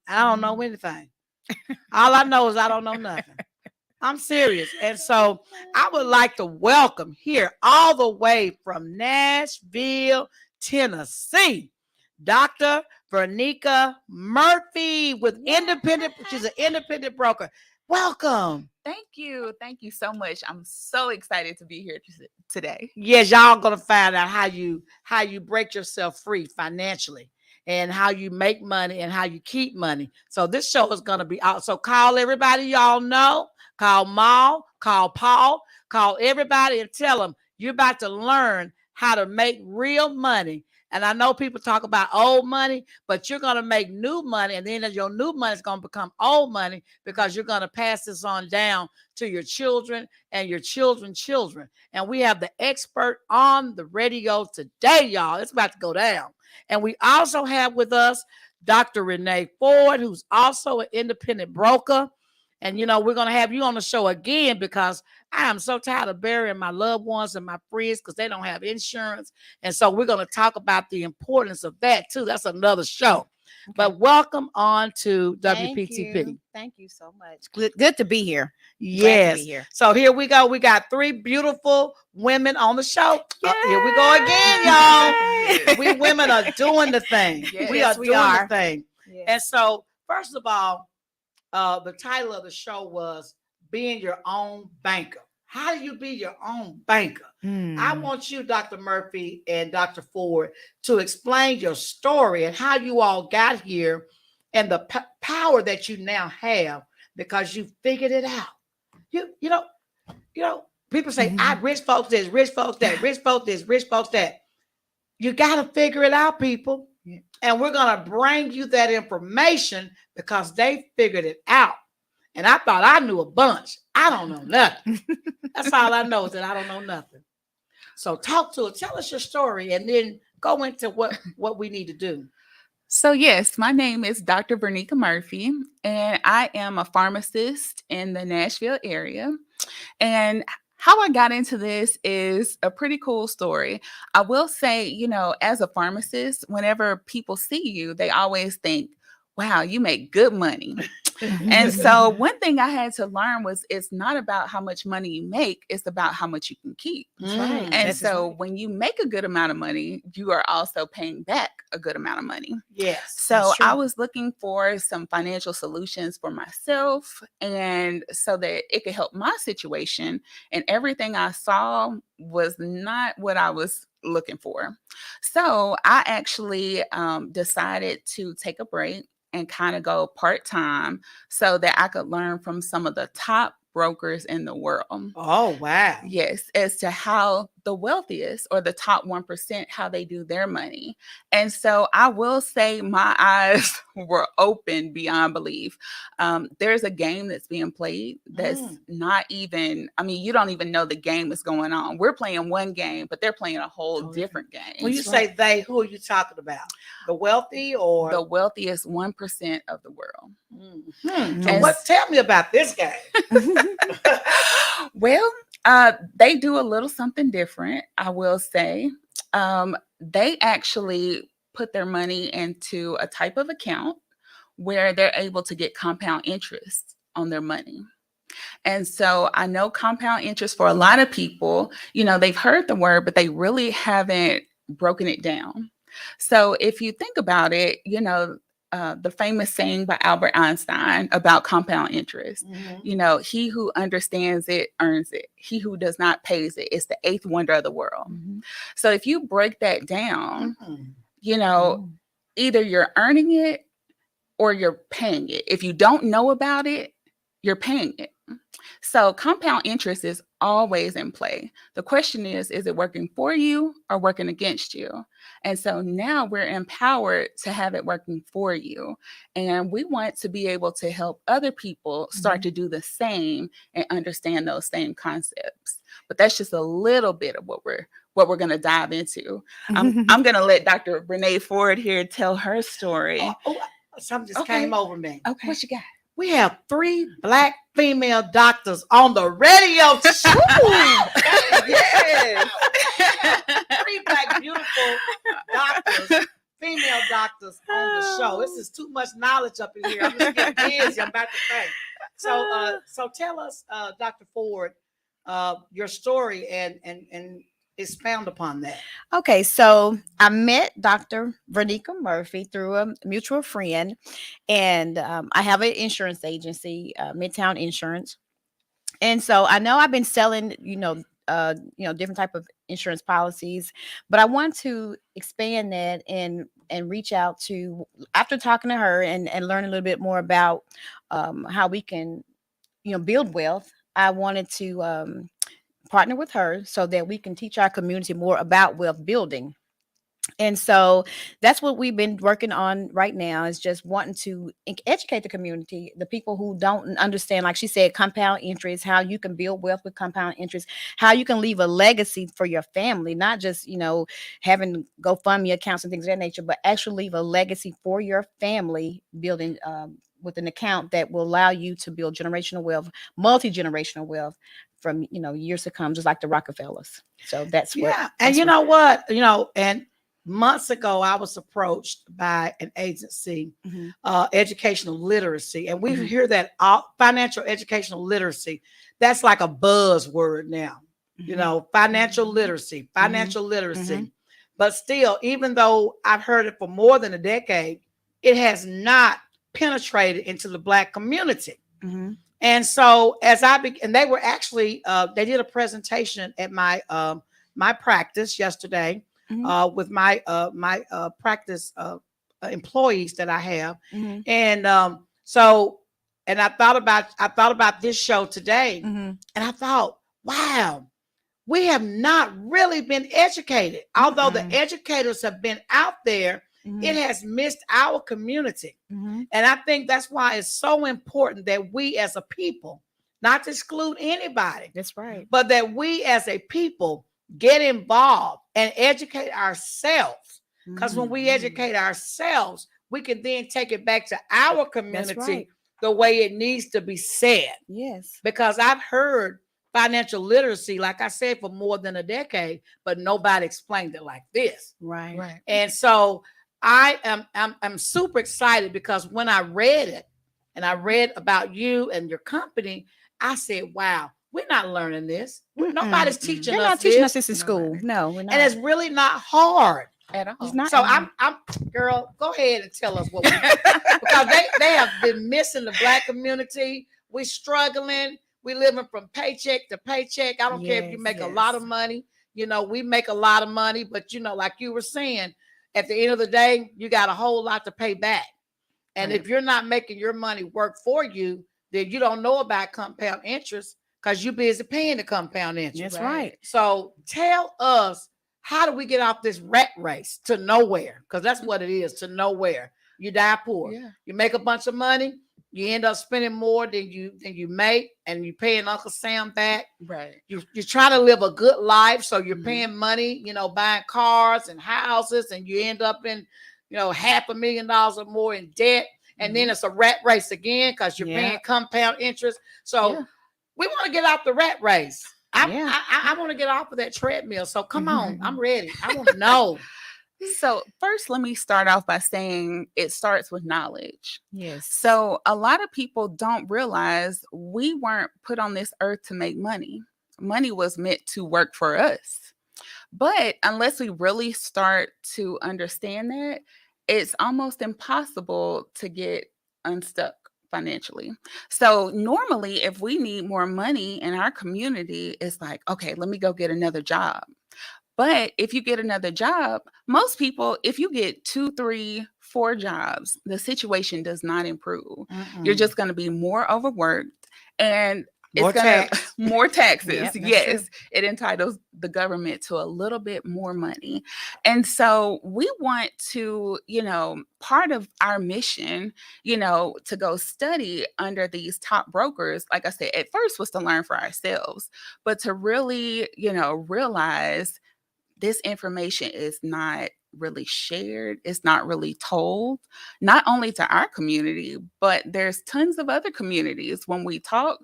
I don't know anything. All I know is I don't know nothing. I'm serious. And so I would like to welcome here all the way from Nashville, Tennessee, Dr. Verneka Murphy with independent. She's an independent broker. Welcome. Thank you. Thank you so much. I'm so excited to be here today. Yes, y'all gonna find out how you break yourself free financially and how you make money and how you keep money. So this show is gonna be out. So call everybody y'all know, call Maul, call Paul, call everybody and tell them you're about to learn how to make real money. And I know people talk about old money, but you're going to make new money. And then your new money is going to become old money because you're going to pass this on down to your children and your children's children. And we have the expert on the radio today, y'all. It's about to go down. And we also have with us Dr. Renee Ford, who's also an independent broker. And, you know, we're going to have you on the show again because I am so tired of burying my loved ones and my friends because they don't have insurance. And so we're going to talk about the importance of that, too. That's another show. Okay. But welcome on to WPTP. Thank you so much. Good to be here. Yes. To be here. So here we go. We got 3 beautiful women on the show. Here we go again, y'all. We women are doing the thing. Yes, we are doing the thing. Yes. And so, first of all, the title of the show was Being Your Own Banker. How do you be your own banker? I want you, Dr. Murphy and Dr. Ford, to explain your story and how you all got here and the power that you now have because you figured it out. You know, people say, rich folks this, rich folks that, rich folks this, rich folks that. You got to figure it out, people. And we're going to bring you that information because they figured it out. And I thought I knew a bunch. I don't know nothing. That's all I know is that I don't know nothing. So talk to us. Tell us your story and then go into what we need to do. So yes, my name is Dr. Verneka Murphy, and I am a pharmacist in the Nashville area. And how I got into this is a pretty cool story. I will say, you know, as a pharmacist, whenever people see you, they always think, wow, you make good money. And so one thing I had to learn was it's not about how much money you make, it's about how much you can keep. Right. And so when you make a good amount of money, you are also paying back a good amount of money. Yes. So I was looking for some financial solutions for myself and so that it could help my situation. And everything I saw was not what I was looking for. So I actually decided to take a break and kind of go part-time so that I could learn from some of the top brokers in the world. Oh, wow. Yes, as to how the wealthiest or the top 1%, how they do their money. And so I will say my eyes were open beyond belief. There's a game that's being played that's not even, I mean, you don't even know the game is going on. We're playing one game, but they're playing a whole different game. When you say they, who are you talking about? The wealthy or? The wealthiest 1% of the world. So tell me about this game. Well, they do a little something different, I will say. They actually put their money into a type of account where they're able to get compound interest on their money. And so I know compound interest for a lot of people, you know, they've heard the word, but they really haven't broken it down. So if you think about it, you know, the famous saying by Albert Einstein about compound interest, you know, he who understands it earns it. He who does not pays it. It's the 8th wonder of the world. So if you break that down, you know, either you're earning it or you're paying it. If you don't know about it, you're paying it. So compound interest is always in play. The question is it working for you or working against you? And so now we're empowered to have it working for you. And we want to be able to help other people start to do the same and understand those same concepts. But that's just a little bit of what we're going to dive into. I'm going to let Dr. Renee Ford here tell her story. Something just came over me. Okay. What you got? We have 3 Black female doctors on the radio show. Yes. 3 Black beautiful doctors female doctors on the show. This is too much knowledge up in here. I'm just getting busy. I'm about to think. So tell us, Dr. Ford, your story and expound upon that. Okay, so I met Dr. Verneka Murphy through a mutual friend, and I have an insurance agency, Midtown Insurance, and so I know I've been selling, different type of insurance policies, but I want to expand that and reach out to, after talking to her and learn a little bit more about how we can, build wealth. I wanted to partner with her so that we can teach our community more about wealth building. And so that's what we've been working on right now, is just wanting to educate the community, the people who don't understand, like she said, compound interest, how you can build wealth with compound interest, how you can leave a legacy for your family, not just, having GoFundMe accounts and things of that nature, but actually leave a legacy for your family, building with an account that will allow you to build generational wealth, multi-generational wealth from, years to come, just like the Rockefellers. So that's what. Yeah. And you know what, and months ago, I was approached by an agency, educational literacy, and we hear that financial educational literacy. That's like a buzzword now, financial literacy. But still, even though I've heard it for more than a decade, it has not penetrated into the Black community. And so and they were actually, they did a presentation at my practice yesterday. With my practice employees that I have, and I thought about this show today, and I thought, wow, we have not really been educated. Although the educators have been out there, it has missed our community, and I think that's why it's so important that we as a people, not to exclude anybody, that's right, but that we as a people get involved and educate ourselves. Because when we educate ourselves, we can then take it back to our community the way it needs to be said. Yes. Because I've heard financial literacy, like I said, for more than a decade, but nobody explained it like this. Right. And so I'm super excited, because when I read it and I read about you and your company, I said, wow, we're not learning this. Nobody's teaching us. They're not teaching us this in school. No, we're not. And it's really not hard at all. It's not. So I'm girl, go ahead and tell us what we do. Because they have been missing the Black community. We're struggling. We're living from paycheck to paycheck. I don't care if you make a lot of money. We make a lot of money, but like you were saying, at the end of the day, you got a whole lot to pay back. And if you're not making your money work for you, then you don't know about compound interest, because you're busy paying the compound interest. That's right. So tell us, how do we get off this rat race to nowhere? Because that's what it is, to nowhere. You die poor. Yeah. You make a bunch of money. You end up spending more than you make, and you're paying Uncle Sam back. Right. You're trying to live a good life, so you're paying money, buying cars and houses, and you end up in, $500,000 or more in debt. And then it's a rat race again, because you're paying compound interest. So we want to get out the rat race. I want to get off of that treadmill. So come on, I'm ready. I want to know. So first, let me start off by saying it starts with knowledge. Yes. So a lot of people don't realize we weren't put on this earth to make money. Money was meant to work for us. But unless we really start to understand that, it's almost impossible to get unstuck financially. So normally, if we need more money in our community, it's like, okay, let me go get another job. But if you get another job, most people, if you get 2, 3, 4 jobs, the situation does not improve. You're just going to be more overworked, and more taxes. Yes, true. It entitles the government to a little bit more money. And so we want to, part of our mission, to go study under these top brokers, like I said, at first was to learn for ourselves, but to really, realize this information is not really shared. It's not really told, not only to our community, but there's tons of other communities. When we talk,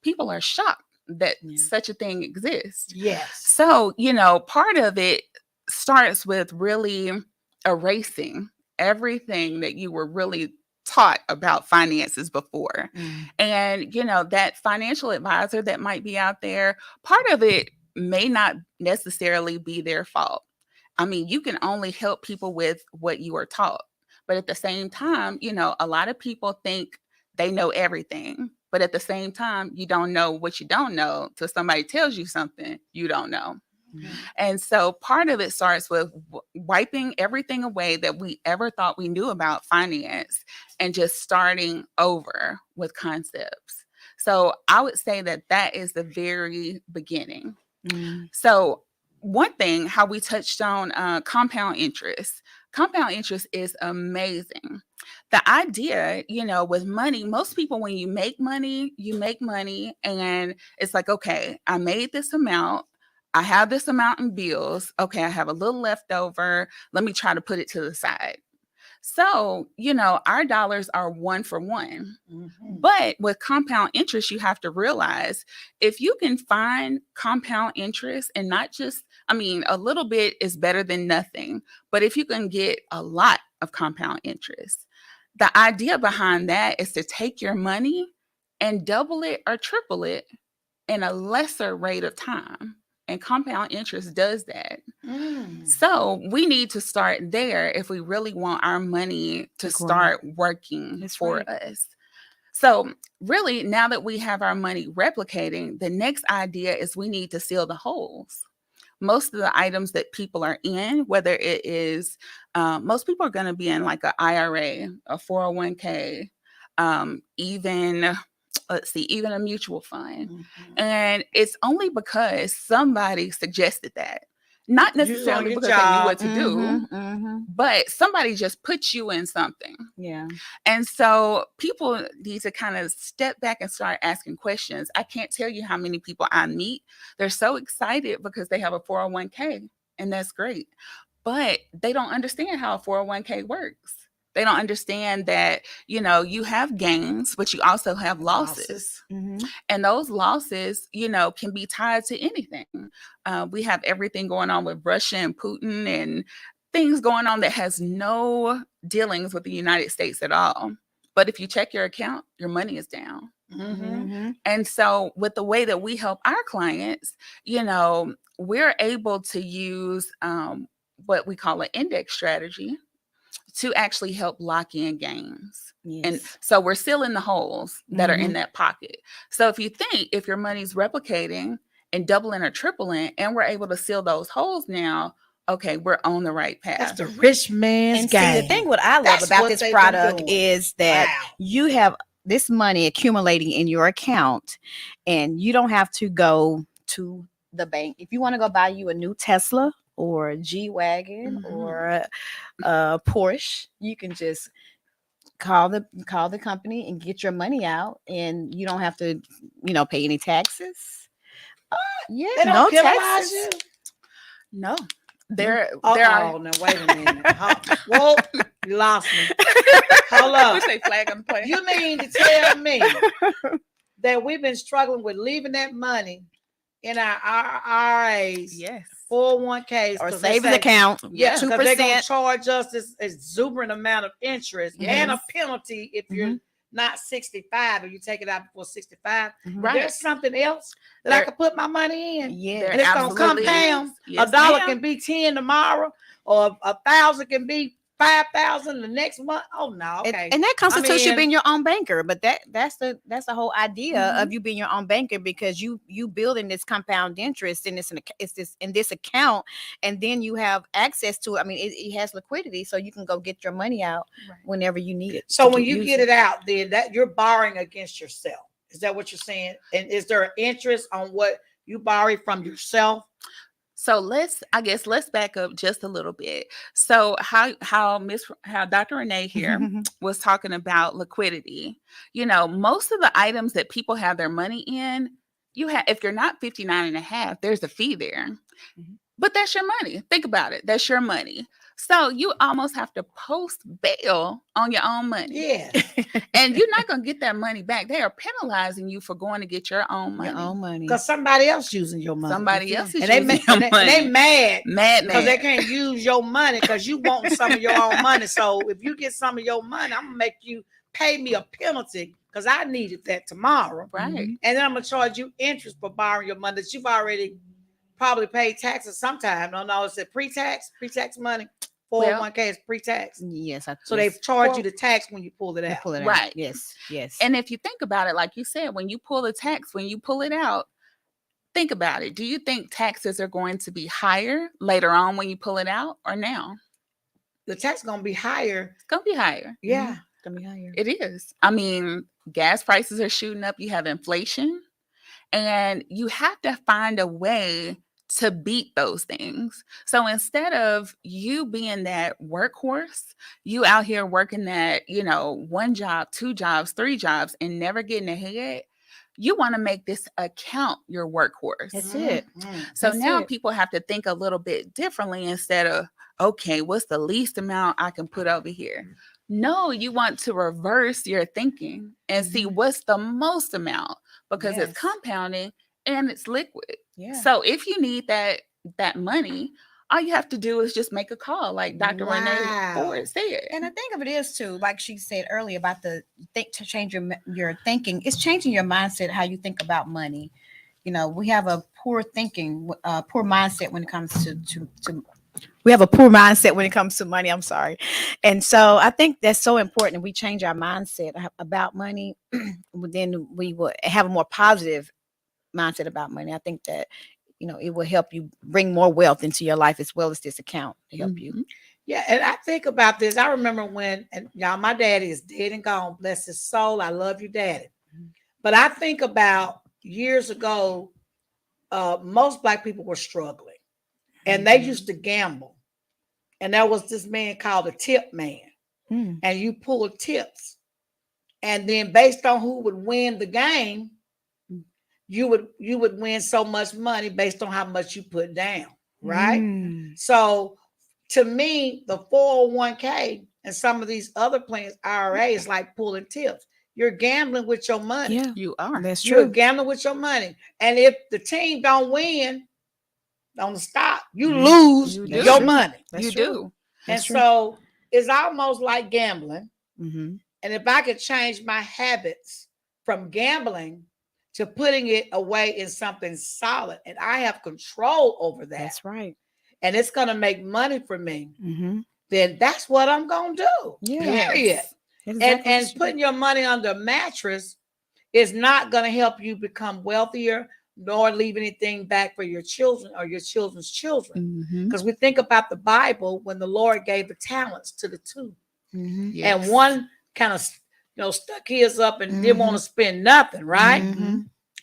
people are shocked that such a thing exists. Yes. So, part of it starts with really erasing everything that you were really taught about finances before. And, that financial advisor that might be out there, part of it may not necessarily be their fault. I mean, you can only help people with what you are taught. But at the same time, a lot of people think they know everything. But at the same time, you don't know what you don't know till somebody tells you something you don't know. And so part of it starts with wiping everything away that we ever thought we knew about finance and just starting over with concepts. So I would say that is the very beginning. So one thing, how we touched on compound interest. Compound interest is amazing. The idea, with money, most people, when you make money and it's like, okay, I made this amount. I have this amount in bills. Okay, I have a little left over. Let me try to put it to the side. So, our dollars are one for one. But with compound interest, you have to realize if you can find compound interest and not just, a little bit is better than nothing. But if you can get a lot of compound interest, the idea behind that is to take your money and double it or triple it in a lesser rate of time. And compound interest does that. So we need to start there if we really want our money to start working for us. So really, now that we have our money replicating, the next idea is we need to seal the holes. Most of the items that people are in, whether it is, most people are going to be in like an IRA, a 401k, even a mutual fund. And it's only because somebody suggested that. Not necessarily because they knew what to do, but somebody just put you in something. Yeah. And so people need to kind of step back and start asking questions. I can't tell you how many people I meet. They're so excited because they have a 401k, and that's great. But they don't understand how a 401k works. They don't understand that, you have gains, but you also have losses. And those losses, can be tied to anything. We have everything going on with Russia and Putin and things going on that has no dealings with the United States at all. But if you check your account, your money is down. And so with the way that we help our clients, we're able to use what we call an index strategy to actually help lock in gains. And so we're sealing the holes that are in that pocket. So if your money's replicating and doubling or tripling, and we're able to seal those holes now, okay, we're on the right path. That's the rich man's game. See, the thing what I love about this product is that you have this money accumulating in your account, and you don't have to go to the bank. If you want to go buy you a new Tesla or a G-Wagon or a Porsche, you can just call the company and get your money out, and you don't have to, pay any taxes. No taxes. No. There are. No, wait a minute. Whoa, you lost me. Hold up. Flag on the play. You mean to tell me that we've been struggling with leaving that money in our IRAs? Yes. 401ks or savings account. Yeah, because they're going to charge us this exuberant amount of interest and a penalty if you're not 65 or you take it out before 65. There's something else that I could put my money in. Yeah, and it's going to compound. Yes, $1 can be 10 tomorrow, or 1,000 can be 5,000 the next month. Oh no, okay. And that constitutes you being your own banker. But that's the whole idea of you being your own banker, because you building this compound interest in this account, and then you have access to it. I mean, it has liquidity, so you can go get your money out whenever you need it. So when you get it out, then that you're borrowing against yourself. Is that what you're saying? And is there an interest on what you borrow from yourself? So let's back up just a little bit. So how Dr. Renee here was talking about liquidity. Most of the items that people have their money in, if you're not 59 and a half, there's a fee there. But that's your money. Think about it. That's your money. So you almost have to post bail on your own money. Yeah. And you're not going to get that money back. They are penalizing you for going to get your own money. Your own money. Because somebody else using your money. Somebody else is and using your money. They mad. Because they Mad. can't use your money because you want some of your own money. So if you get some of your money, I'm going to make you pay me a penalty because I needed that tomorrow. Right. And then I'm going to charge you interest for borrowing your money that you've already probably paid taxes sometime. No, it's a pre-tax money. 401k is pre-tax. Yes. So they charge you the tax when you pull it out. Right. Yes. And if you think about it, like you said, when you pull the tax, when you pull it out, think about it. Do you think taxes are going to be higher later on when you pull it out or now? The tax is going to be higher. It's going to be higher. Yeah. It's going to be higher. It is. I mean, gas prices are shooting up. You have inflation. And you have to find a way to beat those things. So instead of you being that workhorse, you out here working that, 1 job, 2 jobs, 3 jobs, and never getting ahead, you want to make this account your workhorse. That's it. So now people have to think a little bit differently instead of, okay, what's the least amount I can put over here? No, you want to reverse your thinking and see what's the most amount because it's compounding and it's liquid. Yeah. So if you need that money, all you have to do is just make a call, like Dr. Renee Ford said. And I think of it is too, like she said earlier about to change your thinking. It's changing your mindset, how you think about money. We have a poor mindset when it comes to we have a poor mindset when it comes to money. I'm sorry. And so I think that's so important. We change our mindset about money, then we will have a more positive mindset about money. I think that, it will help you bring more wealth into your life as well as this account to help you. Yeah. And I think about this. I remember when, and y'all, my daddy is dead and gone. Bless his soul. I love you, Daddy. But I think about years ago, most Black people were struggling and they used to gamble. And there was this man called a tip man. And you pulled tips. And then based on who would win the game, you would win so much money based on how much you put down. Right. So to me, the 401k and some of these other plans, IRA, is like pulling tips. You're gambling with your money. Yeah, you are. That's true. You're gambling with your money. And if the team don't win on the stock, you lose your money. You do. And so it's almost like gambling. Mm-hmm. And if I could change my habits from gambling to putting it away in something solid, and I have control over that. That's right. And it's going to make money for me. Mm-hmm. Then that's what I'm going to do. Yeah. Period. Exactly. And putting your money under a mattress is not going to help you become wealthier, nor leave anything back for your children or your children's children. Because we think about the Bible when the Lord gave the talents to the two. Yes. And one kind of stuck his up and didn't want to spend nothing, right?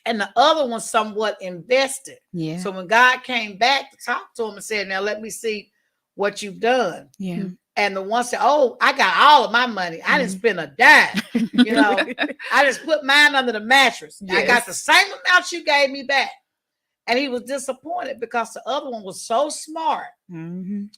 And the other one somewhat invested. Yeah. So when God came back to talk to him and said, now let me see what you've done. Yeah. And the one said, oh, I got all of my money. I didn't spend a dime. I just put mine under the mattress. Yes. I got the same amount you gave me back. And he was disappointed because the other one was so smart.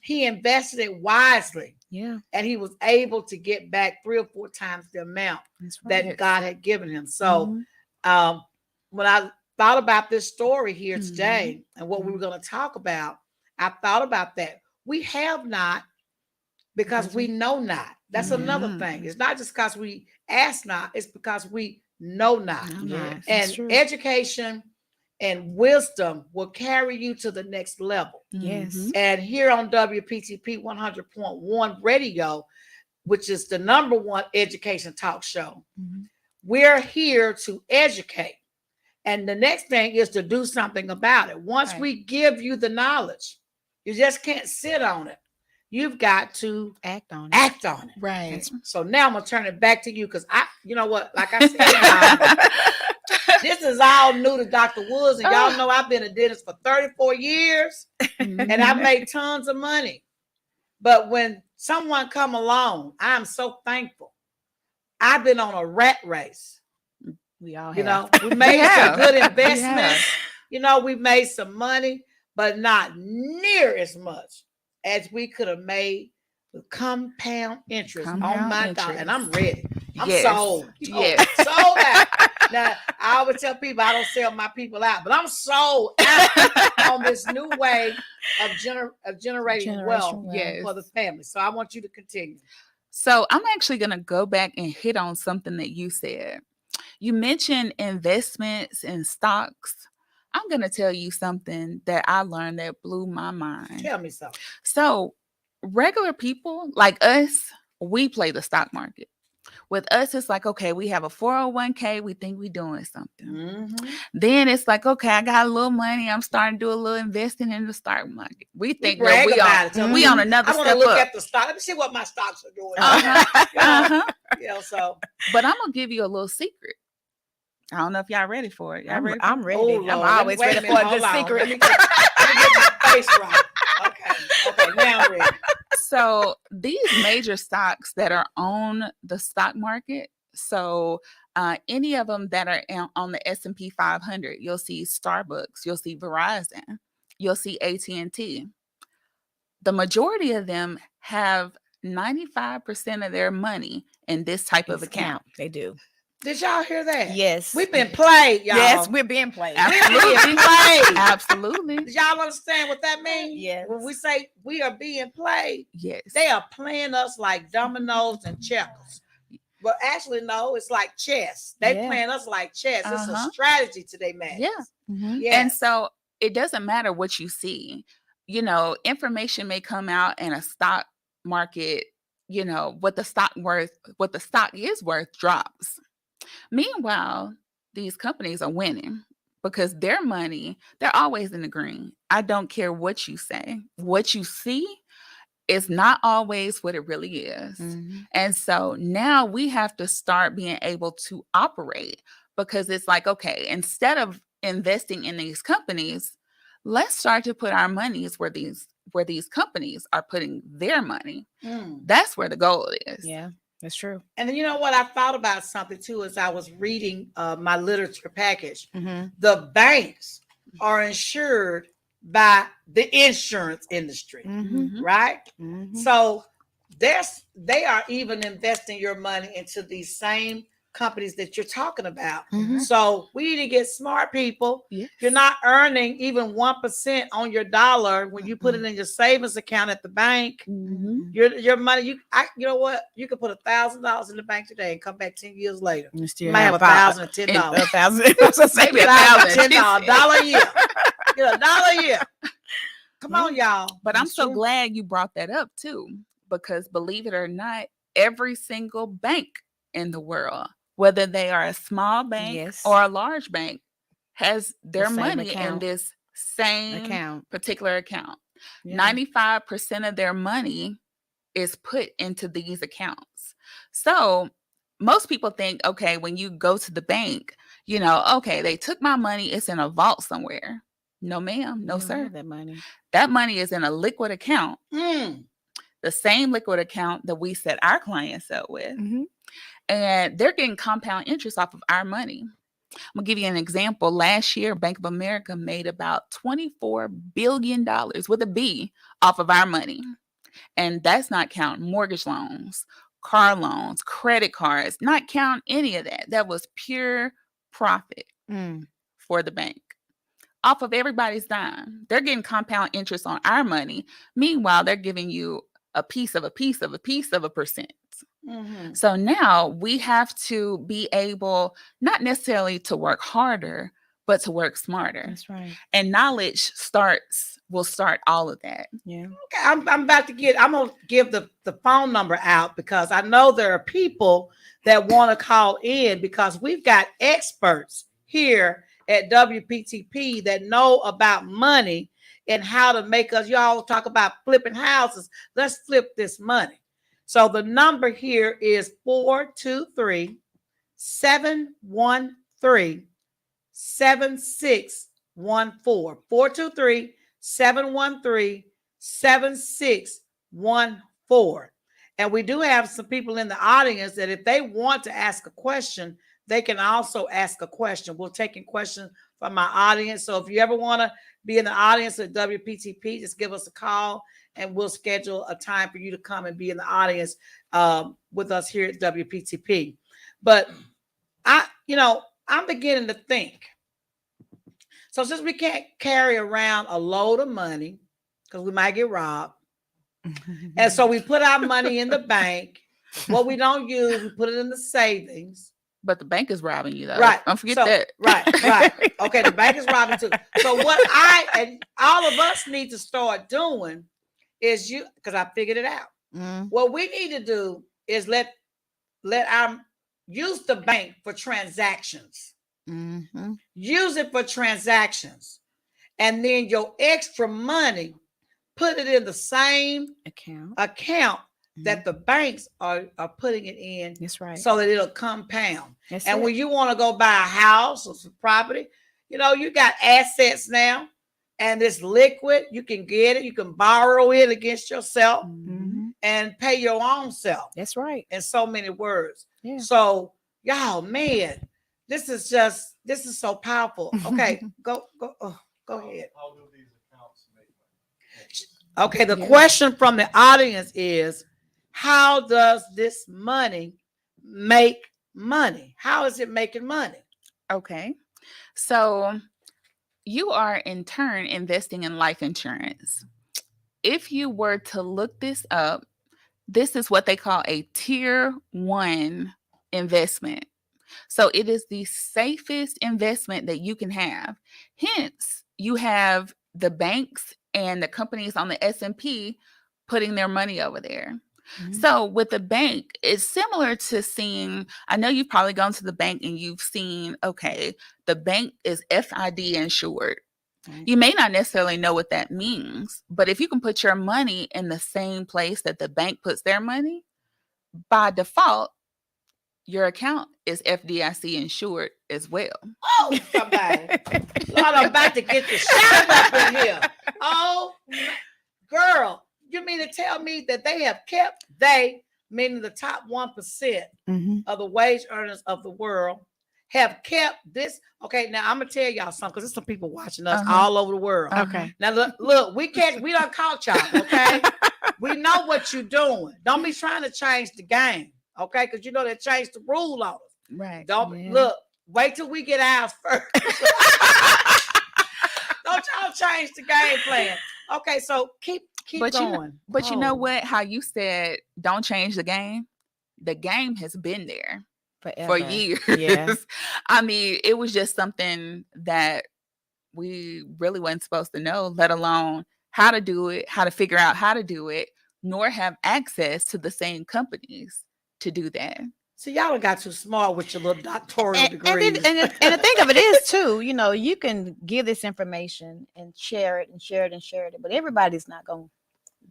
He invested it wisely. Yeah. And he was able to get back 3 or 4 times the amount that God had given him. So when I thought about this story here today and what we were going to talk about, I thought about that. We have not because we know not. That's another thing. It's not just because we ask not, it's because we know not. And education and wisdom will carry you to the next level. Yes. And here on WPTP 100.1 radio, which is the #1 education talk show, we're here to educate. And the next thing is to do something about it. Once we give you the knowledge, you just can't sit on it. You've got to act on it. Right. So now I'm going to turn it back to you because you know what? Like I said, this is all new to Dr. Woods. And y'all know I've been a dentist for 34 years and I make tons of money. But when someone come along, I'm so thankful. I've been on a rat race. We all have. We made some good investments. We've made some money, but not near as much as we could have made with compound interest on Compound my interest. dollar. And I'm ready. I'm Yes. sold. Yes. Sold out. Now, I always tell people I don't sell my people out, but I'm sold out on this new way of generating wealth Yes. for the family. So I want you to continue. So I'm actually going to go back and hit on something that you said. You mentioned investments in stocks. I'm going to tell you something that I learned that blew my mind. Tell me something. So regular people like us, we play the stock market. With us, it's like, okay, we have a 401k. We think we're doing something. Mm-hmm. Then it's like, okay, I got a little money. I'm starting to do a little investing in the stock market. We think brag we about it. we on another I want step to look up. at the stock. Let me see what my stocks are doing. So. But I'm going to give you a little secret. I don't know if y'all ready for it. Y'all ready? I'm ready. Oh, I'm always ready for the secret. Let me get my face right. Okay, now I'm ready. So these major stocks that are on the stock market, so any of them that are on the S&P 500, you'll see Starbucks, you'll see Verizon, you'll see AT&T. The majority of them have 95% of their money in this type of account. They do. Did y'all hear that? Yes. We've been played, y'all. Yes, we're being played. Absolutely. Played. Absolutely. Did y'all understand what that means? Yes. When we say we are being played, Yes. they are playing us like dominoes and checkers. But actually, no, it's like chess. They playing us like chess. It's a strategy to their matches. Yeah. Mm-hmm. Yes. And so it doesn't matter what you see. You know, information may come out in a stock market, you know, what the stock is worth drops. Meanwhile, these companies are winning because their money, they're always in the green. I don't care what you say. What you see is not always what it really is. Mm-hmm. And so now we have to start being able to operate because it's like, okay, instead of investing in these companies, let's start to put our monies where these companies are putting their money. That's where the goal is. Yeah. That's true. And then you know what? I thought about something too as I was reading my literature package. Mm-hmm. The banks are insured by the insurance industry, right? Mm-hmm. So they are even investing your money into these same companies that you're talking about. Mm-hmm. So we need to get smart people. Yes. You're not earning even 1% on your dollar when you put it in your savings account at the bank. Mm-hmm. Your money, you know what? You could put $1,000 in the bank today and come back 10 years later. You might have $1,010. Maybe $1,010. $1 a year. Get $1 a year. Come on, y'all. But I'm so glad you brought that up too, because believe it or not, every single bank in the world, whether they are a small bank or a large bank, has their money in this same particular account. 95% of their money is put into these accounts. So most people think, okay, when you go to the bank, you know, okay, they took my money, it's in a vault somewhere. No, ma'am. No, sir. That money is in a liquid account. The same liquid account that we set our clients up with. Mm-hmm. And they're getting compound interest off of our money. I'm going to give you an example. Last year, Bank of America made about $24 billion with a B off of our money. And that's not counting mortgage loans, car loans, credit cards, not count any of that. That was pure profit for the bank. Off of everybody's dime. They're getting compound interest on our money. Meanwhile, they're giving you a piece of a percent. Mm-hmm. So now we have to be able, not necessarily to work harder, but to work smarter. That's right. And knowledge will start all of that. Yeah. Okay, I'm going to give the phone number out because I know there are people that want to call in because we've got experts here at WPTP that know about money and how to make us. Y'all talk about flipping houses. Let's flip this money. So the number here is 423-713-7614. 423-713-7614. And we do have some people in the audience that if they want to ask a question, they can also ask a question. We're taking questions from my audience. So if you ever want to be in the audience at WPTP, just give us a call and we'll schedule a time for you to come and be in the audience with us here at WPTP. But I'm beginning to think. So since we can't carry around a load of money because we might get robbed, and so we put our money in the bank. What we don't use, we put it in the savings. But the bank is robbing you, though. Right. Don't forget that. Right. Okay, the bank is robbing too. So what I and all of us need to start doing is because I figured it out. What we need to do is let our use the bank for transactions. Use it for transactions. And then your extra money, put it in the same account that the banks are putting it in. That's right. So that it'll compound. And when you want to go buy a house or some property, you got assets now and it's liquid. You can get it. You can borrow it against yourself and pay your own self. That's right. In so many words. Yeah. So y'all, man, this is so powerful. Okay, go ahead. How do these accounts make money? Okay, the question from the audience is, how does this money make money? How is it making money? Okay. So you are in turn investing in life insurance. If you were to look this up, this is what they call a tier 1 investment. So it is the safest investment that you can have. Hence, you have the banks and the companies on the S&P putting their money over there. So with the bank, it's similar to seeing, I know you've probably gone to the bank and you've seen, okay, the bank is FID insured. You may not necessarily know what that means, but if you can put your money in the same place that the bank puts their money, by default, your account is FDIC insured as well. Oh, somebody. Lord, I'm about to get the shout up in here. Oh, girl, you mean to tell me that they have kept, meaning the top 1% of the wage earners of the world, have kept this? Okay, now I'm going to tell y'all something because there's some people watching us all over the world. Okay. Now, look, we done caught y'all, okay? We know what you're doing. Don't be trying to change the game. Okay, because they changed the rule on us. Right. Look, wait till we get ours first. Don't y'all change the game plan. Okay, so keep going. You know what? How you said don't change the game has been there for years. Yeah. I mean, it was just something that we really wasn't supposed to know, let alone how to do it, how to figure out how to do it, nor have access to the same companies to do that. So y'all got too smart with your little doctoral degrees. And the thing of it is too, you can give this information and share it, but everybody's not going to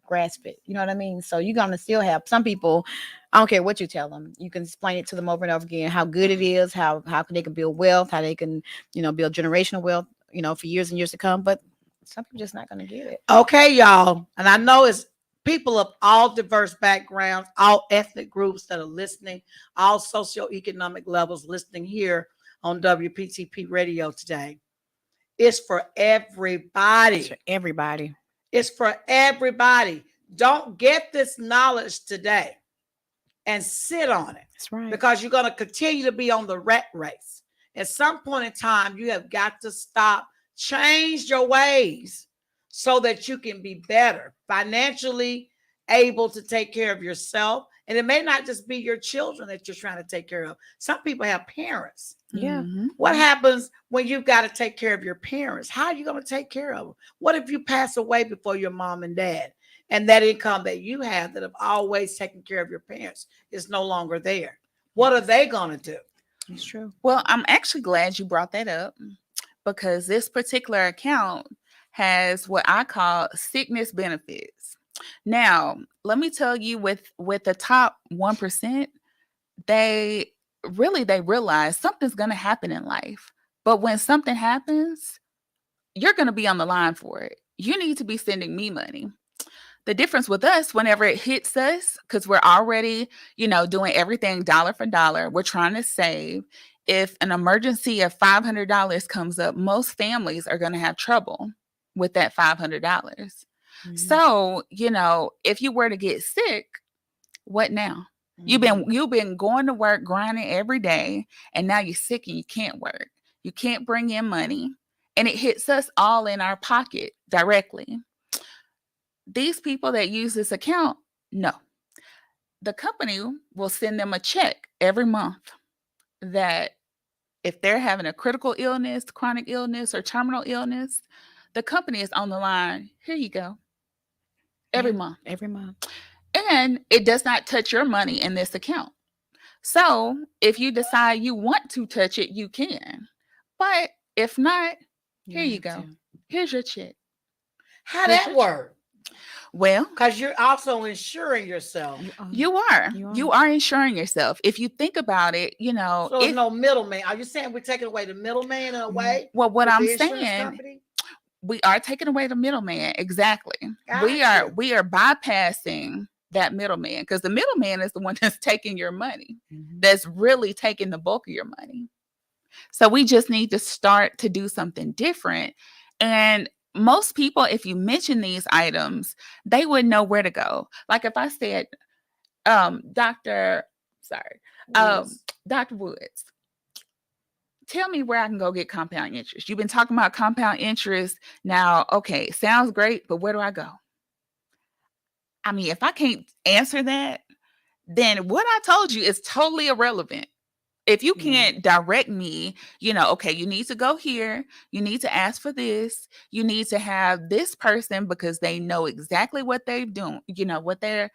grasp it. You know what I mean? So you're going to still have some people, I don't care what you tell them, you can explain it to them over and over again, how good it is, how they can build wealth, how they can, build generational wealth, for years and years to come. But some people just not going to get it. Okay, y'all. And I know it's people of all diverse backgrounds, all ethnic groups that are listening, all socioeconomic levels listening here on WPTP radio today. It's for everybody. It's for everybody. It's for everybody. Don't get this knowledge today and sit on it. That's right. Because you're going to continue to be on the rat race. At some point in time, you have got to stop, change your ways so that you can be better, financially able to take care of yourself. And it may not just be your children that you're trying to take care of. Some people have parents. Yeah. What happens when you've got to take care of your parents? How are you going to take care of them? What if you pass away before your mom and dad, and that income that you have that have always taken care of your parents is no longer there? What are they going to do? It's true. Well, I'm actually glad you brought that up because this particular account has what I call sickness benefits. Now, let me tell you, with the top 1%, they realize something's going to happen in life. But when something happens, you're going to be on the line for it. You need to be sending me money. The difference with us, whenever it hits us, because we're already, doing everything dollar for dollar, we're trying to save. if an emergency of $500 comes up, most families are going to have trouble with that $500. Mhm. So, if you were to get sick, what now? You've been going to work, grinding every day, and now you're sick and you can't work. You can't bring in money, and it hits us all in our pocket directly. These people that use this account, no. The company will send them a check every month that if they're having a critical illness, chronic illness, or terminal illness, the company is on the line. Here you go. Every month. Every month. And it does not touch your money in this account. So if you decide you want to touch it, you can. But if not, here you go. Here's your check. How that work? Well, because you're also insuring yourself. You are insuring yourself. If you think about it, so there's no middleman. Are you saying we're taking away the middleman in a way? Well, what I'm saying, we are taking away the middleman. Exactly. Gotcha. We are bypassing that middleman, because the middleman is the one that's taking your money, that's really taking the bulk of your money. So we just need to start to do something different. And most people, if you mention these items, they would know where to go. Like if I said, Dr. Woods, tell me where I can go get compound interest. You've been talking about compound interest. Now, okay, sounds great, but where do I go? I mean, if I can't answer that, then what I told you is totally irrelevant. If you can't direct me, okay, you need to go here. You need to ask for this. You need to have this person because they know exactly what they're doing, what they're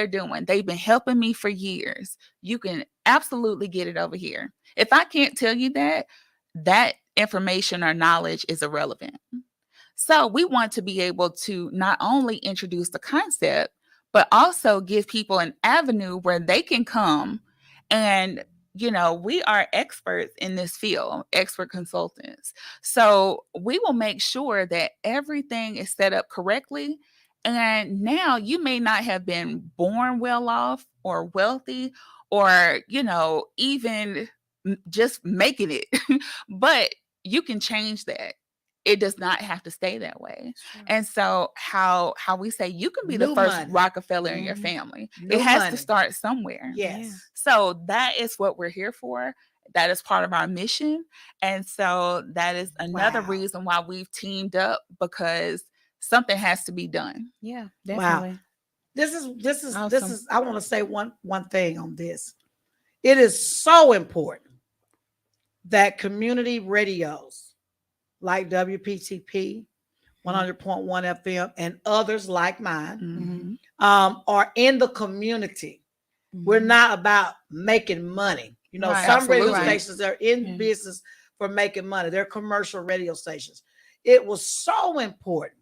doing. They've been helping me for years. You can absolutely get it over here. If I can't tell you that information or knowledge is irrelevant. So we want to be able to not only introduce the concept, but also give people an avenue where they can come and we are experts in this field, expert consultants. So we will make sure that everything is set up correctly. And now you may not have been born well off or wealthy or, even just making it, but you can change that. It does not have to stay that way. Sure. And so how we say you can be the first Rockefeller in your family. It has to start somewhere. Yes. So that is what we're here for. That is part of our mission. And so that is another reason why we've teamed up, because something has to be done. Yeah, definitely. Wow. This is awesome. I want to say one thing on this. It is so important that community radios like WPTP, 100.1 FM, and others like mine are in the community. We're not about making money. Some radio stations are in business for making money. They're commercial radio stations. It was so important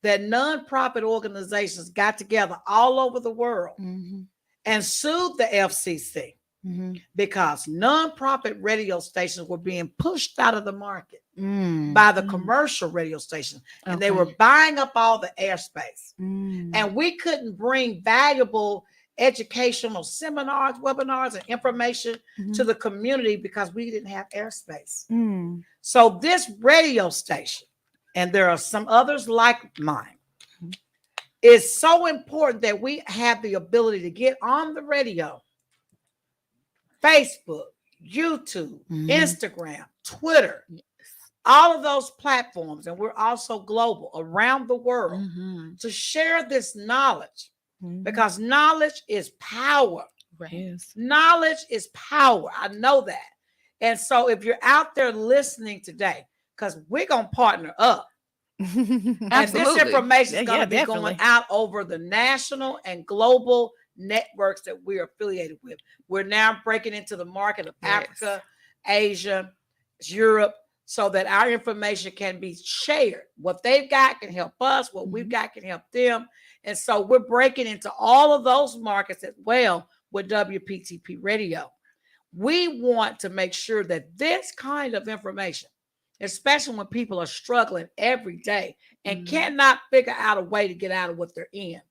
that nonprofit organizations got together all over the world and sued the FCC because nonprofit radio stations were being pushed out of the market by the commercial radio stations, and they were buying up all the airspace. And we couldn't bring valuable educational seminars, webinars, and information to the community because we didn't have airspace. So this radio station, and there are some others like mine, is so important that we have the ability to get on the radio, Facebook, YouTube, Instagram, Twitter, all of those platforms, and we're also global around the world to share this knowledge because knowledge is power. Yes. Knowledge is power. I know that. And so if you're out there listening today, because we're going to partner up. And this information is going to be going out over the national and global networks that we're affiliated with. We're now breaking into the market of Africa, Asia, Europe, so that our information can be shared. What they've got can help us. What we've got can help them. And so we're breaking into all of those markets as well with WPTP Radio. We want to make sure that this kind of information, especially when people are struggling every day and cannot figure out a way to get out of what they're in,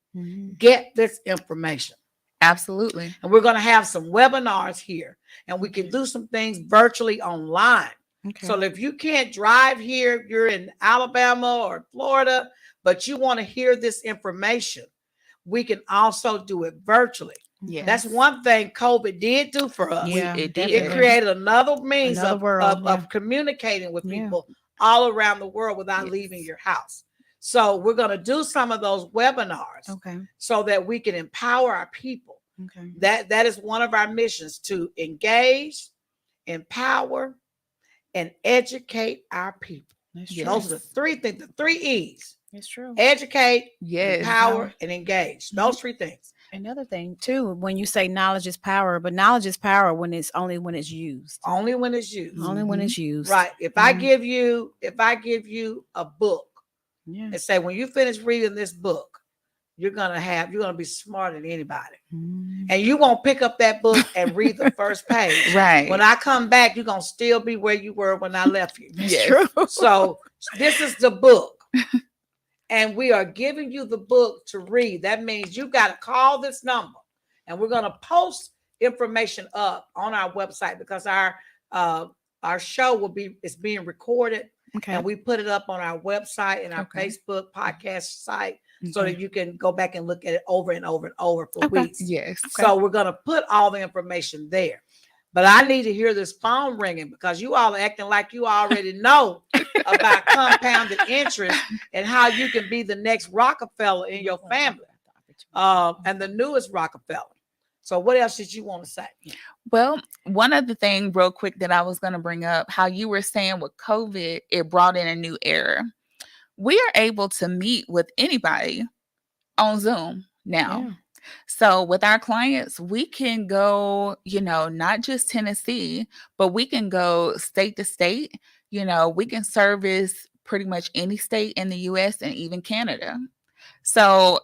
get this information. Absolutely. And we're going to have some webinars here, and we can do some things virtually online. Okay. So if you can't drive here, you're in Alabama or Florida, but you want to hear this information, we can also do it virtually. Yes. That's one thing COVID did do for us. Yeah, it did. It created another means Another of, world, of communicating with Yeah. people all around the world without Yes. leaving your house. So we're going to do some of those webinars Okay. so that we can empower our people. Okay. That is one of our missions, to engage, empower, and educate our people. That's Yes. true. Those are the three things, the 3 E's: That's true. educate, Yes. empower, and engage. Those 3 things. Another thing too, when you say knowledge is power, but knowledge is power when it's used. Only when it's used. Only when it's used. Right. If I Mhm. give you a book Yeah. and say, when you finish reading this book, you're gonna be smarter than anybody. Mhm. And you won't pick up that book and read the first page. Right. When I come back, you're gonna still be where you were when I left you. That's Yes. true. So this is the book. And we are giving you the book to read. That means you got to call this number, and we're going to post information up on our website, because our show is being recorded, Okay. and we put it up on our website and our Okay. Facebook podcast site, so Okay. that you can go back and look at it over and over and over for Okay. weeks. Yes. So we're going to put all the information there. But I need to hear this phone ringing, because you all are acting like you already know about compounded interest and how you can be the next Rockefeller in your family, and the newest Rockefeller. So what else did you want to say? Well, one other thing real quick that I was going to bring up, how you were saying with COVID, it brought in a new era. We are able to meet with anybody on Zoom now. Yeah. So with our clients, we can go, not just Tennessee, but we can go state to state. We can service pretty much any state in the US and even Canada. So,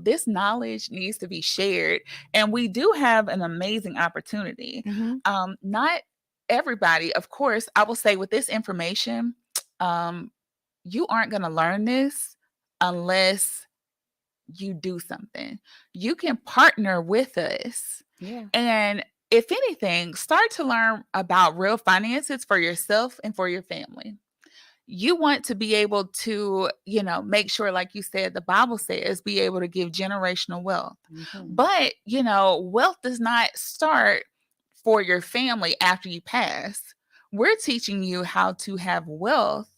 this knowledge needs to be shared. And we do have an amazing opportunity. Mhm. Not everybody, of course, I will say with this information, you aren't going to learn this unless you do something. You can partner with us. Yeah. And if anything, start to learn about real finances for yourself and for your family. You want to be able to, make sure, like you said, the Bible says, be able to give generational wealth. Mhm. But, wealth does not start for your family after you pass. We're teaching you how to have wealth.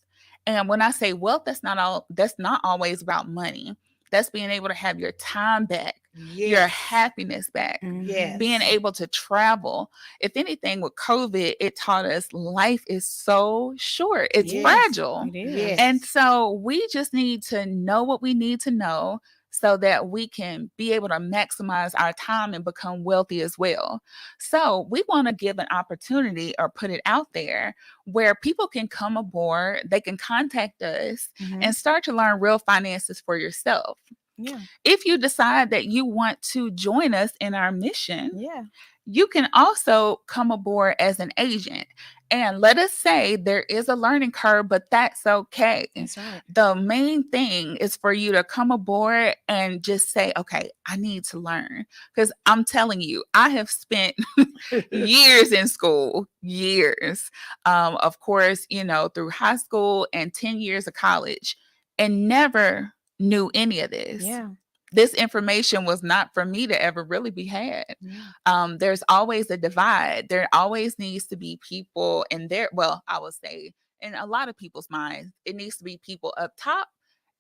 And when I say wealth, that's not always about money. That's being able to have your time back, your happiness back, Mhm. being able to travel. If anything, with COVID, it taught us life is so short. It's Yes. fragile. It is. Yes. And so we just need to know what we need to know so that we can be able to maximize our time and become wealthy as well. So we want to give an opportunity or put it out there where people can come aboard, they can contact us Mhm. and start to learn real finances for yourself. Yeah. If you decide that you want to join us in our mission, Yeah. you can also come aboard as an agent. And let us say there is a learning curve, but that's okay. That's right. The main thing is for you to come aboard and just say, okay, I need to learn. Because I'm telling you, I have spent years in school, years. Of course, through high school and 10 years of college, and never knew any of this. Yeah. This information was not for me to ever really be had. Yeah. There's always a divide. There always needs to be people in there. Well, I would say in a lot of people's minds, it needs to be people up top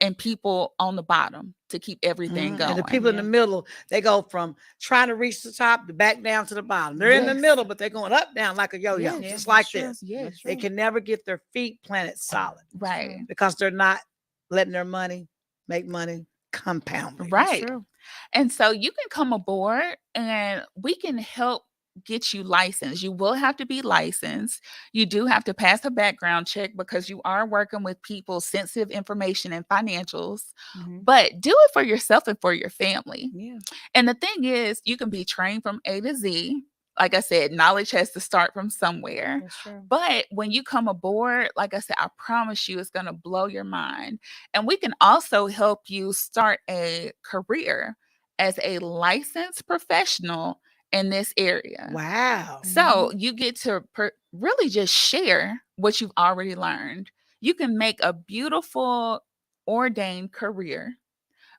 and people on the bottom to keep everything going. And the people in the middle, they go from trying to reach the top to back down to the bottom. They're in the Yes. middle, but they're going up, down like a yo-yo, Yes, just like that's this. true. Yes. That's They true. can never get their feet planted solid Right. because they're not letting their money make money compound. Right. True. And so you can come aboard and we can help get you licensed. You will have to be licensed. You do have to pass a background check because you are working with people's sensitive information and financials. Mhm. But do it for yourself and for your family. Yeah. And the thing is, you can be trained from A to Z. Like I said, knowledge has to start from somewhere. That's true. But when you come aboard, like I said, I promise you it's going to blow your mind. And we can also help you start a career as a licensed professional in this area. Wow. So you get to really just share what you've already learned. You can make a beautiful ordained career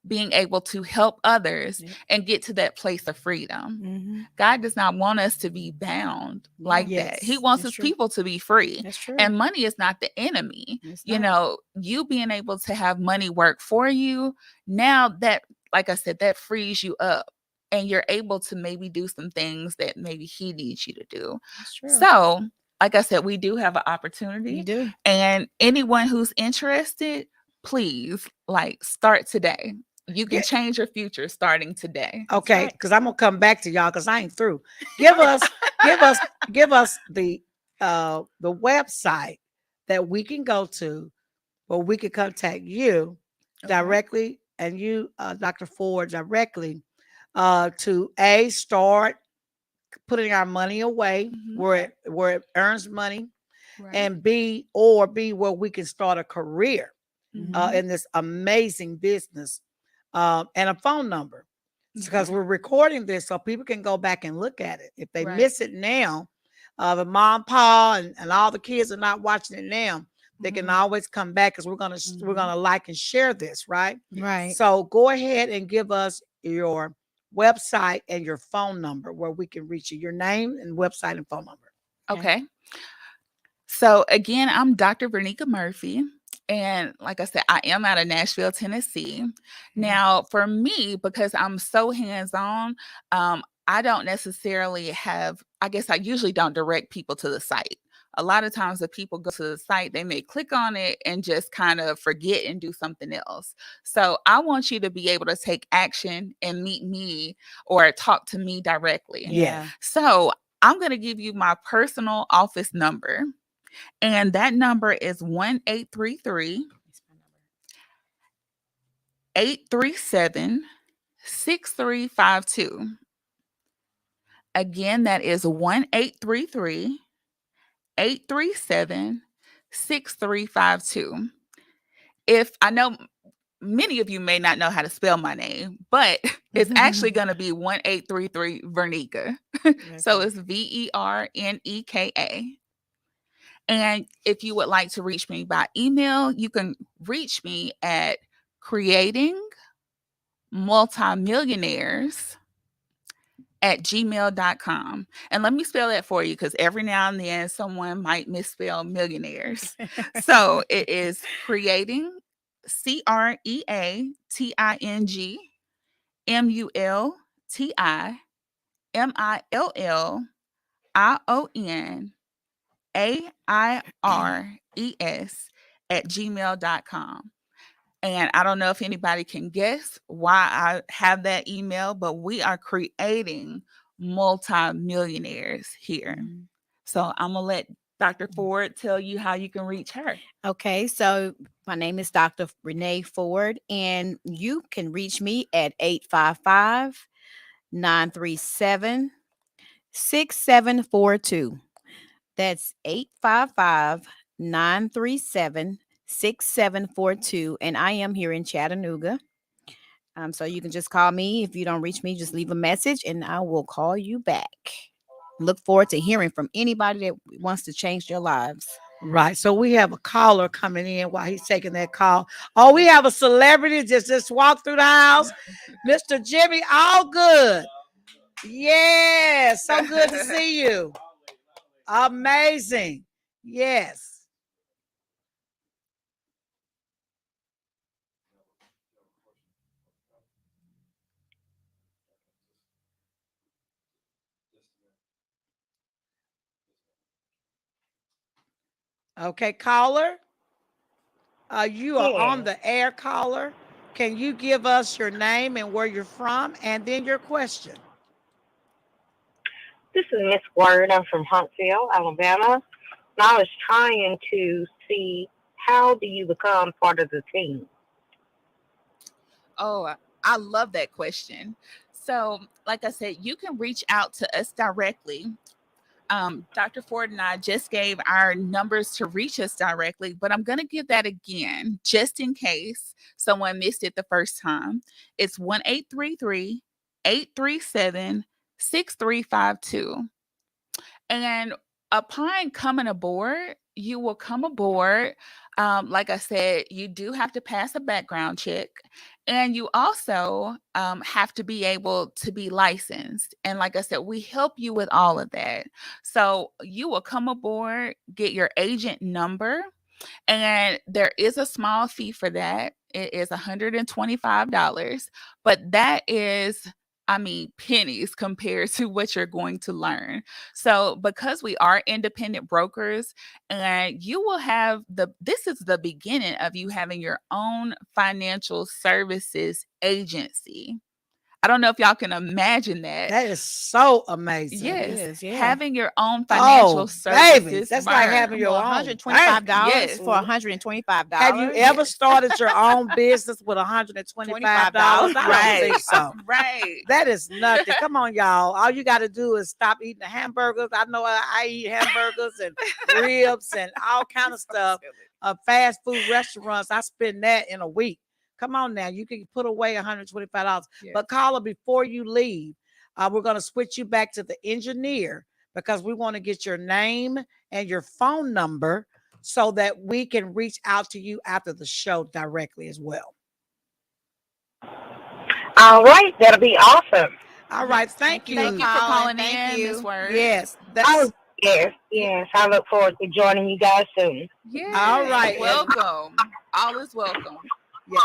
being able to help others and get to that place of freedom. God does not want us to be bound like that. He wants his people to be free. That's true. And money is not the enemy. It's You not. know, you being able to have money work for you, now that, like I said, that frees you up. And you're able to maybe do some things that maybe he needs you to do. That's true. So, like I said, we do have an opportunity. You do. And anyone who's interested, please, like, start today. You can change your future starting today. Okay, because I'm gonna come back to y'all because I ain't through. Give us the website that we can go to where we can contact you directly and you, Dr. Ford, directly to start putting our money away where it earns money, and B where we can start a career in this amazing business, and a phone number, because we're recording this so people can go back and look at it. If they miss it now, the mom, pa, and all the kids are not watching it now, they can always come back, because we're gonna like and share this, right? Right. So go ahead and give us your website and your phone number where we can reach you. Your name and website and phone number. Okay. So again, I'm Dr. Verneka Murphy. And like I said, I am out of Nashville, Tennessee. Now, for me, because I'm so hands-on, I don't necessarily have, I guess I usually don't direct people to the site. A lot of times if people go to the site, they may click on it and just kind of forget and do something else. So I want you to be able to take action and meet me or talk to me directly. Yeah. So I'm going to give you my personal office number. And that number is 1-833-837-6352. Again, that is 1-833-837-6352. If I know many of you may not know how to spell my name, but it's actually going to be 1-833 Verneka. So it's Verneka. And if you would like to reach me by email, you can reach me at creatingmultimillionaires@gmail.com. And let me spell that for you, because every now and then someone might misspell millionaires. So it is creating, creatingmultimillionaires@gmail.com. And I don't know if anybody can guess why I have that email, but we are creating multimillionaires here. So I'm going to let Dr. Ford tell you how you can reach her. Okay, so my name is Dr. Renee Ford, and you can reach me at 855-937-6742. That's 855-937-6742. And I am here in Chattanooga. So you can just call me. If you don't reach me, just leave a message and I will call you back. Look forward to hearing from anybody that wants to change their lives. Right. So we have a caller coming in while he's taking that call. Oh, we have a celebrity just walked through the house. Mr. Jimmy, all good. Yeah, so good to see you. Amazing. Yes. Okay, caller. You are on the air, caller. Can you give us your name and where you're from, and then your question? This is Miss Word. I'm from Huntsville, Alabama. And I was trying to see, how do you become part of the team? Oh, I love that question. So, like I said, you can reach out to us directly. Dr. Ford and I just gave our numbers to reach us directly, but I'm going to give that again just in case someone missed it the first time. It's 1-833 837-6352. And upon coming aboard, you will come aboard. Like I said, you do have to pass a background check, and you also have to be able to be licensed. And like I said, we help you with all of that. So you will come aboard, get your agent number, and there is a small fee for that. It is $125, but that is, I mean, pennies compared to what you're going to learn. So, because we are independent brokers, and you will have this is the beginning of you having your own financial services agency. I don't know if y'all can imagine that. That is so amazing. Yes, yeah. having your own financial Oh, services. baby, that's like having your own $125 bank. for $125. Have you ever started your own business with $125? I don't Right. think so. Right. That is nothing. Come on, y'all. All you got to do is stop eating the hamburgers. I know I eat hamburgers and ribs and all kind of stuff. Fast food restaurants, I spend that in a week. Come on now. You can put away $125. Yes. But caller, before you leave, we're going to switch you back to the engineer because we want to get your name and your phone number so that we can reach out to you after the show directly as well. All right, that'll be awesome. All right. Thank you. Thank you for calling Thank in, you. Miss Word. Yes. Oh, yes. I look forward to joining you guys soon. Yes. All right. Welcome. All is welcome. Yes.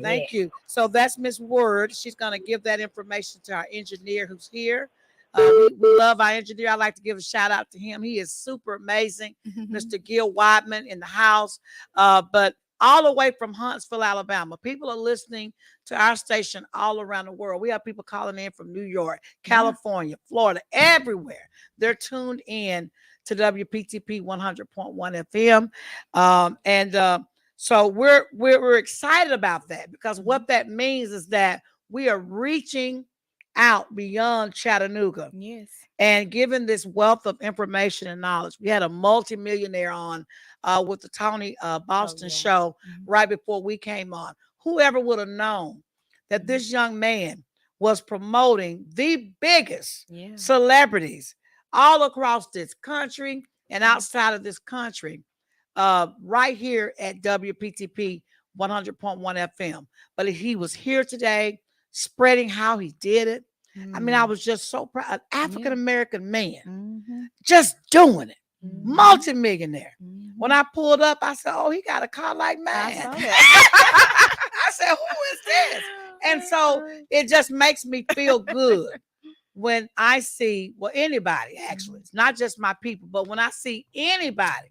Thank you. So that's Miss Word. She's going to give that information to our engineer who's here. We love our engineer. I'd like to give a shout out to him. He is super amazing. Mr. Gil Wadman in the house. But all the way from Huntsville, Alabama. People are listening to our station all around the world. We have people calling in from New York, California, Florida, everywhere. They're tuned in to WPTP 100.1 FM. So we're excited about that because what that means is that we are reaching out beyond Chattanooga. Yes. And given this wealth of information and knowledge. We had a multimillionaire on with the Tony Boston show right before we came on. Whoever would have known that this young man was promoting the biggest celebrities all across this country and outside of this country right here at WPTP 100.1 FM. But he was here today spreading how he did it. I mean, I was just so proud. An African-American man just doing it. Multimillionaire. When I pulled up, I said, oh, he got a car like mine. I said, who is this? And so it just makes me feel good when I see, well, anybody actually, it's not just my people, but when I see anybody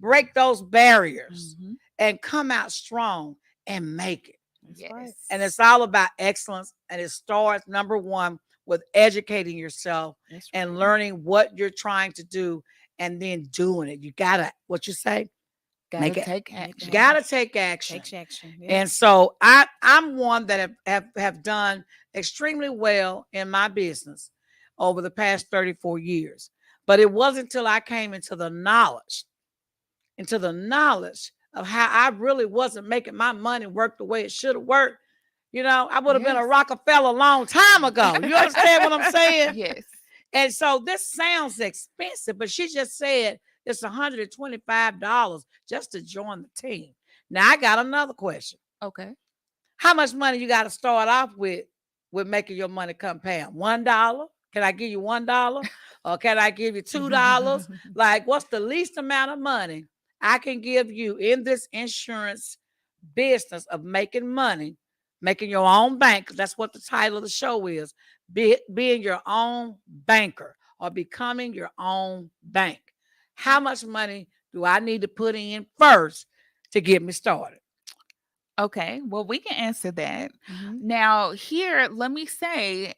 break those barriers and come out strong and make it. Yes. And it's all about excellence. And it starts, number one, with educating yourself and learning what you're trying to do and then doing it. You gotta, what you say? Gotta take action. You gotta take action. Take action. Yes. And so I'm one that have done extremely well in my business over the past 34 years. But it wasn't until I came into the knowledge of how I really wasn't making my money work the way it should have worked. You know, I would have been a Rockefeller a long time ago. You understand what I'm saying? Yes. And so this sounds expensive, but she just said it's $125 just to join the team. Now I got another question. Okay. How much money you got to start off with making your money come, Pam? $1? Can I give you $1? Or can I give you $2? Like, what's the least amount of money I can give you in this insurance business of making money, making your own bank? That's what the title of the show is. Being your own banker or becoming your own bank. How much money do I need to put in first to get me started? Okay. Well, we can answer that. Now, here, let me say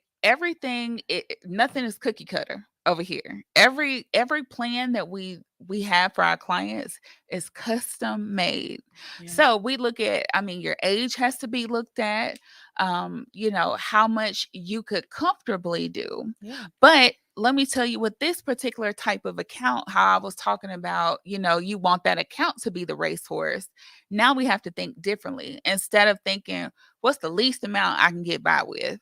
nothing is cookie cutter over here. Every plan that we have for our clients is custom made. So we look at, I mean, your age has to be looked at, how much you could comfortably do. But let me tell you, with this particular type of account, how I was talking about, you want that account to be the racehorse. Now we have to think differently. Instead of thinking, what's the least amount I can get by with?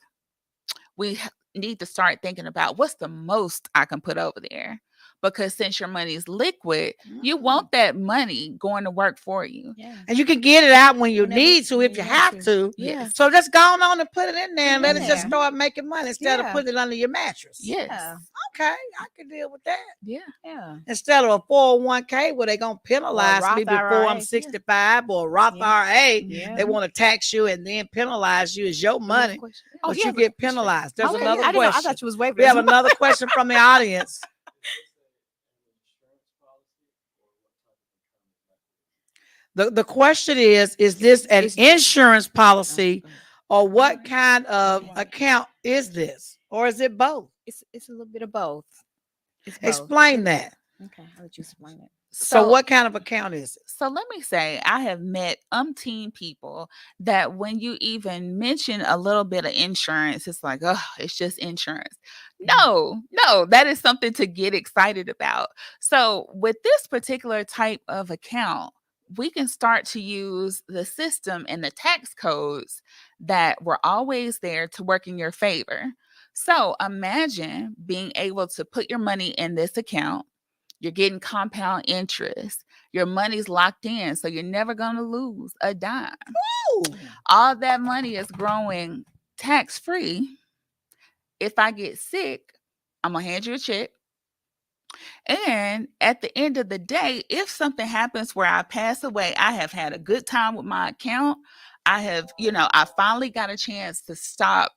we need to start thinking about what's the most I can put over there. Because since your money is liquid, you want that money going to work for you. Yeah. And you can get it out when you Whenever- need to, when if you you have want to. Yeah. So just go on and put it in there and Put it let in it just there. start making money instead of Yeah. putting it under your mattress. Yes. Yeah. Okay, I can deal with that. Yeah. Yeah. Instead of a 401k where they're going to penalize me Roth before I'm IRA. 65 or a Roth Yeah. IRA. Yeah. They want to tax you and then penalize you as your money, but yeah, you get penalized. There's Okay, another I didn't know. I question. thought you was waving. We have another question from the audience. The question is this an insurance policy or what kind of account is this? Or is it both? It's a little bit of both. It's both. Explain that. Okay, I'll let you explain it. So what kind of account is it? So let me say, I have met umpteen people that when you even mention a little bit of insurance, it's like, oh, it's just insurance. No, that is something to get excited about. So with this particular type of account, we can start to use the system and the tax codes that were always there to work in your favor. So imagine being able to put your money in this account. You're getting compound interest. Your money's locked in, so you're never going to lose a dime. Ooh. All that money is growing tax-free. If I get sick, I'm going to hand you a check. And at the end of the day, if something happens where I pass away, I have had a good time with my account. I finally got a chance to stop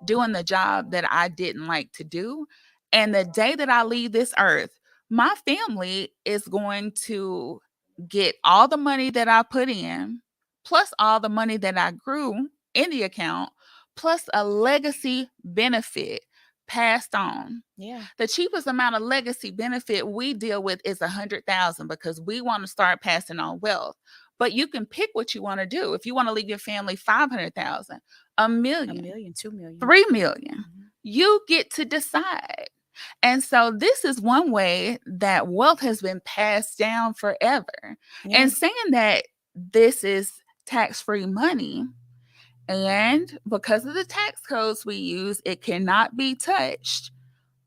doing the job that I didn't like to do. And the day that I leave this earth, my family is going to get all the money that I put in, plus all the money that I grew in the account, plus a legacy benefit passed on. Yeah. The cheapest amount of legacy benefit we deal with is $100,000 because we want to start passing on wealth. But you can pick what you want to do. If you want to leave your family $500,000, $1 million, $1 million, $2 million, $3 million, you get to decide. And so this is one way that wealth has been passed down forever. Yeah. And saying that this is tax-free money, and because of the tax codes we use, it cannot be touched.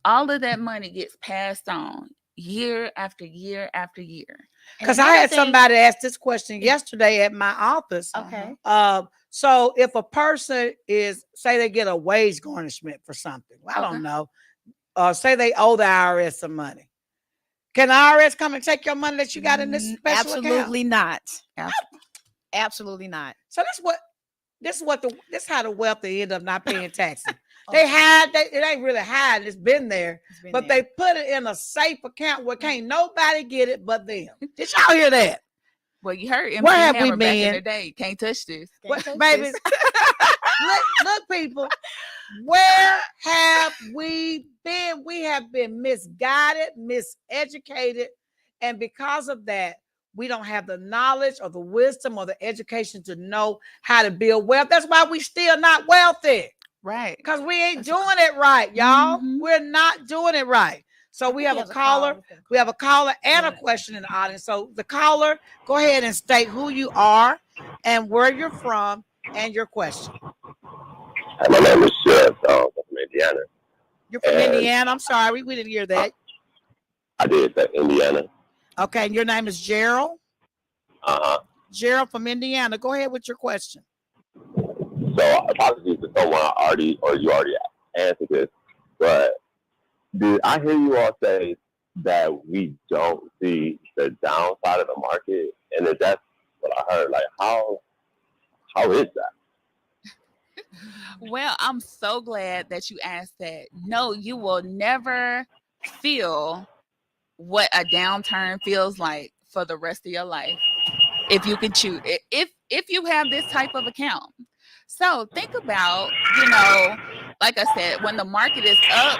All of that money gets passed on year after year after year. Because I had somebody ask this question yesterday at my office. Okay. So if a person say they get a wage garnishment for something, I don't know, say they owe the IRS some money. Can the IRS come and take your money that you got in this special Absolutely account? not. Absolutely not. So this is how the wealthy end up not paying taxes. It ain't really hiding, it's been there, but they put it in a safe account where can't nobody get it but them. Did y'all hear that? Well, you heard Where have Hammer we back been? in the day. Can't touch this. Baby, look, people, where have we been? We have been misguided, miseducated, and because of that, we don't have the knowledge or the wisdom or the education to know how to build wealth. That's why we still not wealthy. Right. Because we ain't doing it right, y'all. We're not doing it right. So we have a caller. We have a caller and a question in the audience. So the caller, go ahead and state who you are and where you're from and your question. My name is Sheriff. I'm from Indiana. You're from Indiana? I'm sorry. We didn't hear that. I did that, Indiana. Okay. And your name is Gerald? Gerald from Indiana. Go ahead with your question. So apologies to someone you already answered this, but did I hear you all say that we don't see the downside of the market? And if that's what I heard, like how is that? Well, I'm so glad that you asked that. No, you will never feel what a downturn feels like for the rest of your life if you can choose it. If you have this type of account. So think about, like I said, when the market is up,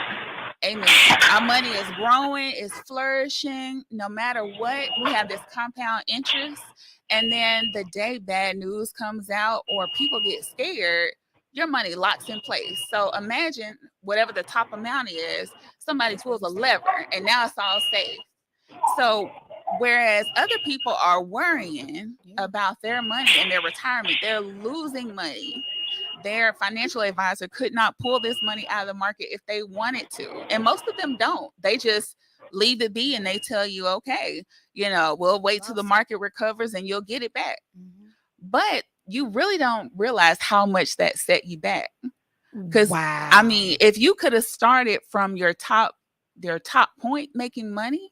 amen, our money is growing, is flourishing, no matter what, we have this compound interest. And then the day bad news comes out or people get scared, your money locks in place. So imagine whatever the top amount is, somebody pulls a lever and now it's all safe. So whereas other people are worrying about their money and their retirement, they're losing money. their financial advisor could not pull this money out of the market if they wanted to. And most of them don't. They just leave it be and they tell you, okay, we'll wait till the market recovers and you'll get it back. But you really don't realize how much that set you back. Because I mean, if you could have started from your top point making money,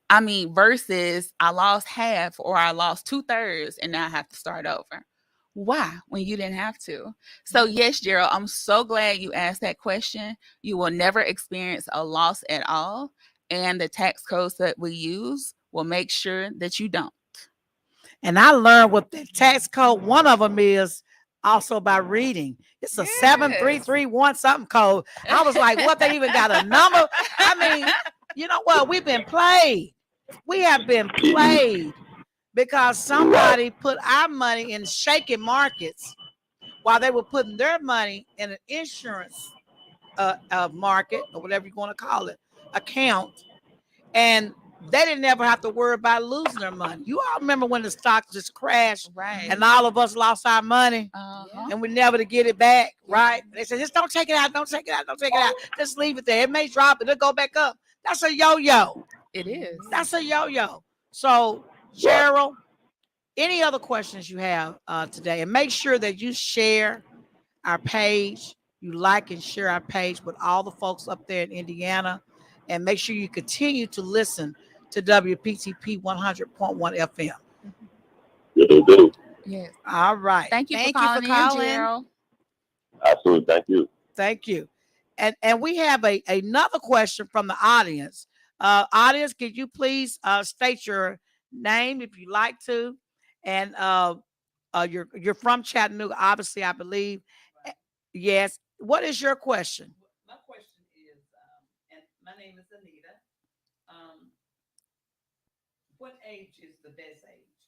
I mean, versus I lost half or I lost 2/3 and now I have to start over. Why? When you didn't have to. So yes, Gerald, I'm so glad you asked that question. You will never experience a loss at all. And the tax codes that we use will make sure that you don't. And I learned what the tax code, one of them is also by reading. It's a 7331 something code. I was like, what, they even got a number? I mean, you know what? We've been played. We have been played because somebody put our money in shaking markets while they were putting their money in an insurance market, or whatever you want to call it, account. And they didn't ever have to worry about losing their money. You all remember when the stock just crashed, right? And all of us lost our money, and we never to get it back, right? They said, just don't take it out, don't take it out, don't take it out. Just leave it there. It may drop, it'll go back up. That's a yo-yo. It is. That's a yo-yo. So, Cheryl, any other questions you have today? And make sure that you share our page. You like and share our page with all the folks up there in Indiana. And make sure you continue to listen to WPTP 100.1 FM. Yes. All right. Thank you for calling in, Gerald. Absolutely. Thank you. Thank you. And we have another question from the audience. Audience, could you please state your name if you like to? And you're from Chattanooga, obviously, I believe. Yes. What is your question? My question is, and my name is Anita. What age is the best age?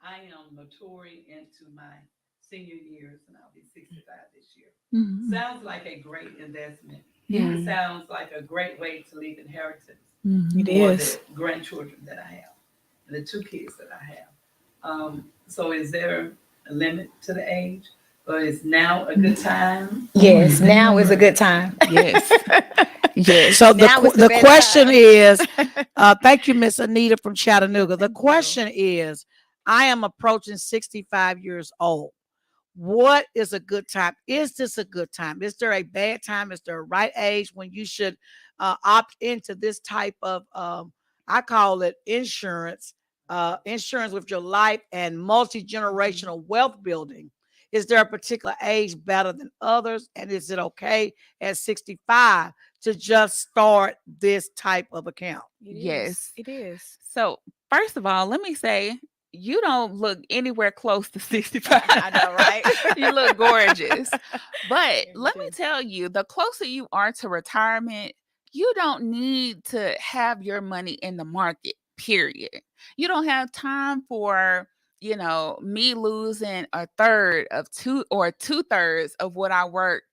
I am maturing into my senior years, and I'll be 65 this year. Mm-hmm. Sounds like a great investment. Yeah. It sounds like a great way to leave inheritance Mm-hmm. for the grandchildren that I have, and the 2 kids that I have. So is there a limit to the age? Or is now a good time? Yes, now is a good time. Yes. Yes. So Now is the best question time. is, thank you, Miss Anita from Chattanooga. The question is, I am approaching 65 years old. What is a good time? Is this a good time? Is there a bad time? Is there a right age when you should opt into this type of, I call it insurance with your life and multi-generational wealth building? Is there a particular age better than others? And is it okay at 65 to just start this type of account? Yes. It is. So first of all, let me say, you don't look anywhere close to 65. I know, right? You look gorgeous. But let me tell you, the closer you are to retirement, you don't need to have your money in the market, period. You don't have time for, me losing a third of 2/3 of what I worked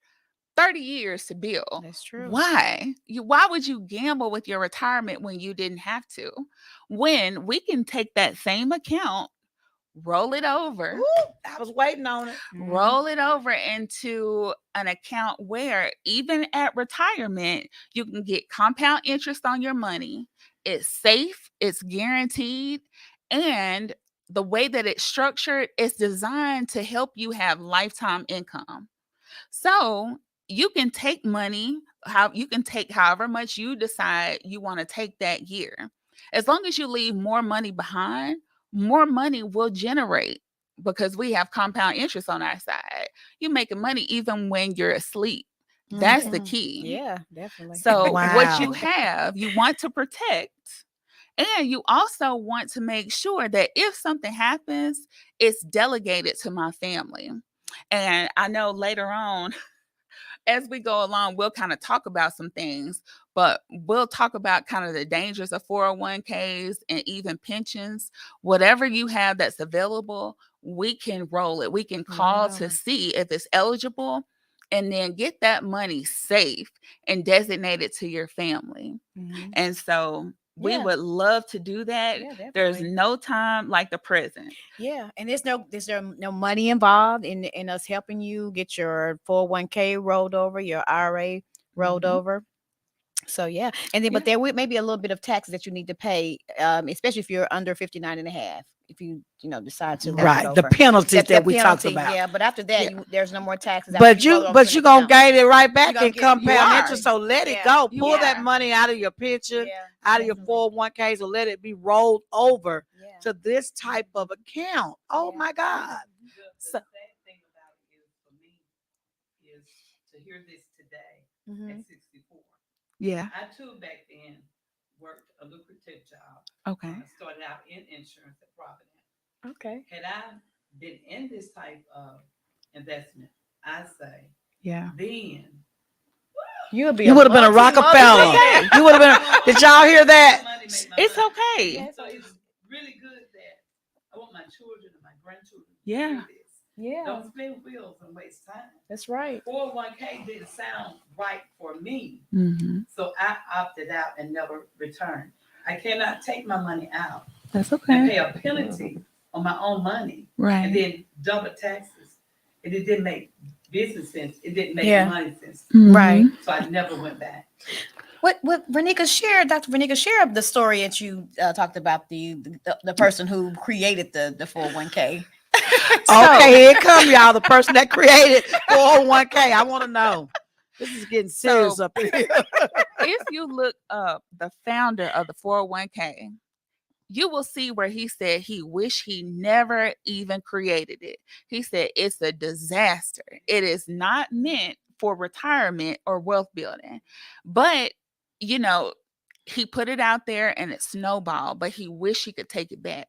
30 years to build. That's true. Why would you gamble with your retirement when you didn't have to? When we can take that same account, roll it over. Ooh, I was waiting on it. Roll it over into an account where even at retirement, you can get compound interest on your money. It's safe, it's guaranteed, and the way that it's structured is designed to help you have lifetime income. So you can take money, you can take however much you decide you want to take that year. As long as you leave more money behind, more money will generate because we have compound interest on our side. You're making money even when you're asleep. That's the key. Yeah, definitely. So Wow. what you have, you want to protect. And you also want to make sure that if something happens, it's delegated to my family. And I know later on, as we go along, we'll kind of talk about some things, but we'll talk about kind of the dangers of 401ks and even pensions. Whatever you have that's available, we can roll it. We can call to see if it's eligible and then get that money safe and designate it to your family. And so We would love to do that. Yeah, There's definitely. no time like the present. Yeah, and there's no money involved in us helping you get your 401k rolled over, your IRA rolled Mhm. over. So yeah, and then but there may be a little bit of taxes that you need to pay, especially if you're under 59 and a half. If you decide to roll it Right, the over. penalties that we talked penalty, about. Yeah, but after that, Yeah. there's no more taxes. But roll it over but to you an gonna account. gain it right back gonna in get- compound you are. interest. So let it Yeah, go. you Pull that are. money out of your pension, Yeah, out of your definitely. 401ks, or let it be rolled over Yeah. to this type of account. Oh Yeah. my God. The sad thing about it is for me is to hear this today Mhm. at 64. Yeah. I too back then worked a lucrative job. Okay. I started out in insurance at Providence. Okay. Had I been in this type of investment, I say Yeah. then You would be. You would have been a Rockefeller. multi-millionaire. You would have been. Did y'all hear that? money make my It's money. okay. Yes. So it's really good that I want my children and my grandchildren to Yeah. hear this. Yeah, Don't spin wheels and waste time. that's right. 401k didn't sound right for me, Mm-hmm. so I opted out and never returned. I cannot take my money out That's and okay. pay a penalty on my own money Right. and then double taxes. And it didn't make business sense. It didn't make Yeah. money sense. Mhm. Right. So I never went back. What Verneka shared, Dr. Verneka shared the story that you talked about the person who created the 401k. Okay, here it come, y'all. The person that created 401k. I want to know. This is getting serious So- up in here. If you look up the founder of the 401k, you will see where he said he wished he never even created it. He said it's a disaster. It is not meant for retirement or wealth building. But, he put it out there and it snowballed, but he wished he could take it back.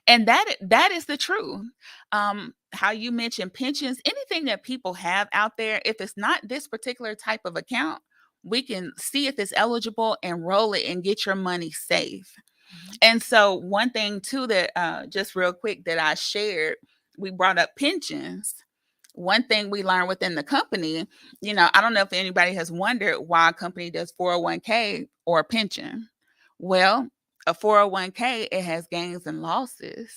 And that is the truth. How you mentioned pensions, anything that people have out there, if it's not this particular type of account, we can see if it's eligible and roll it and get your money safe. And so one thing too that just real quick that I shared, we brought up pensions. One thing we learned within the company, I don't know if anybody has wondered why a company does 401k or a pension. Well, a 401k, it has gains and losses.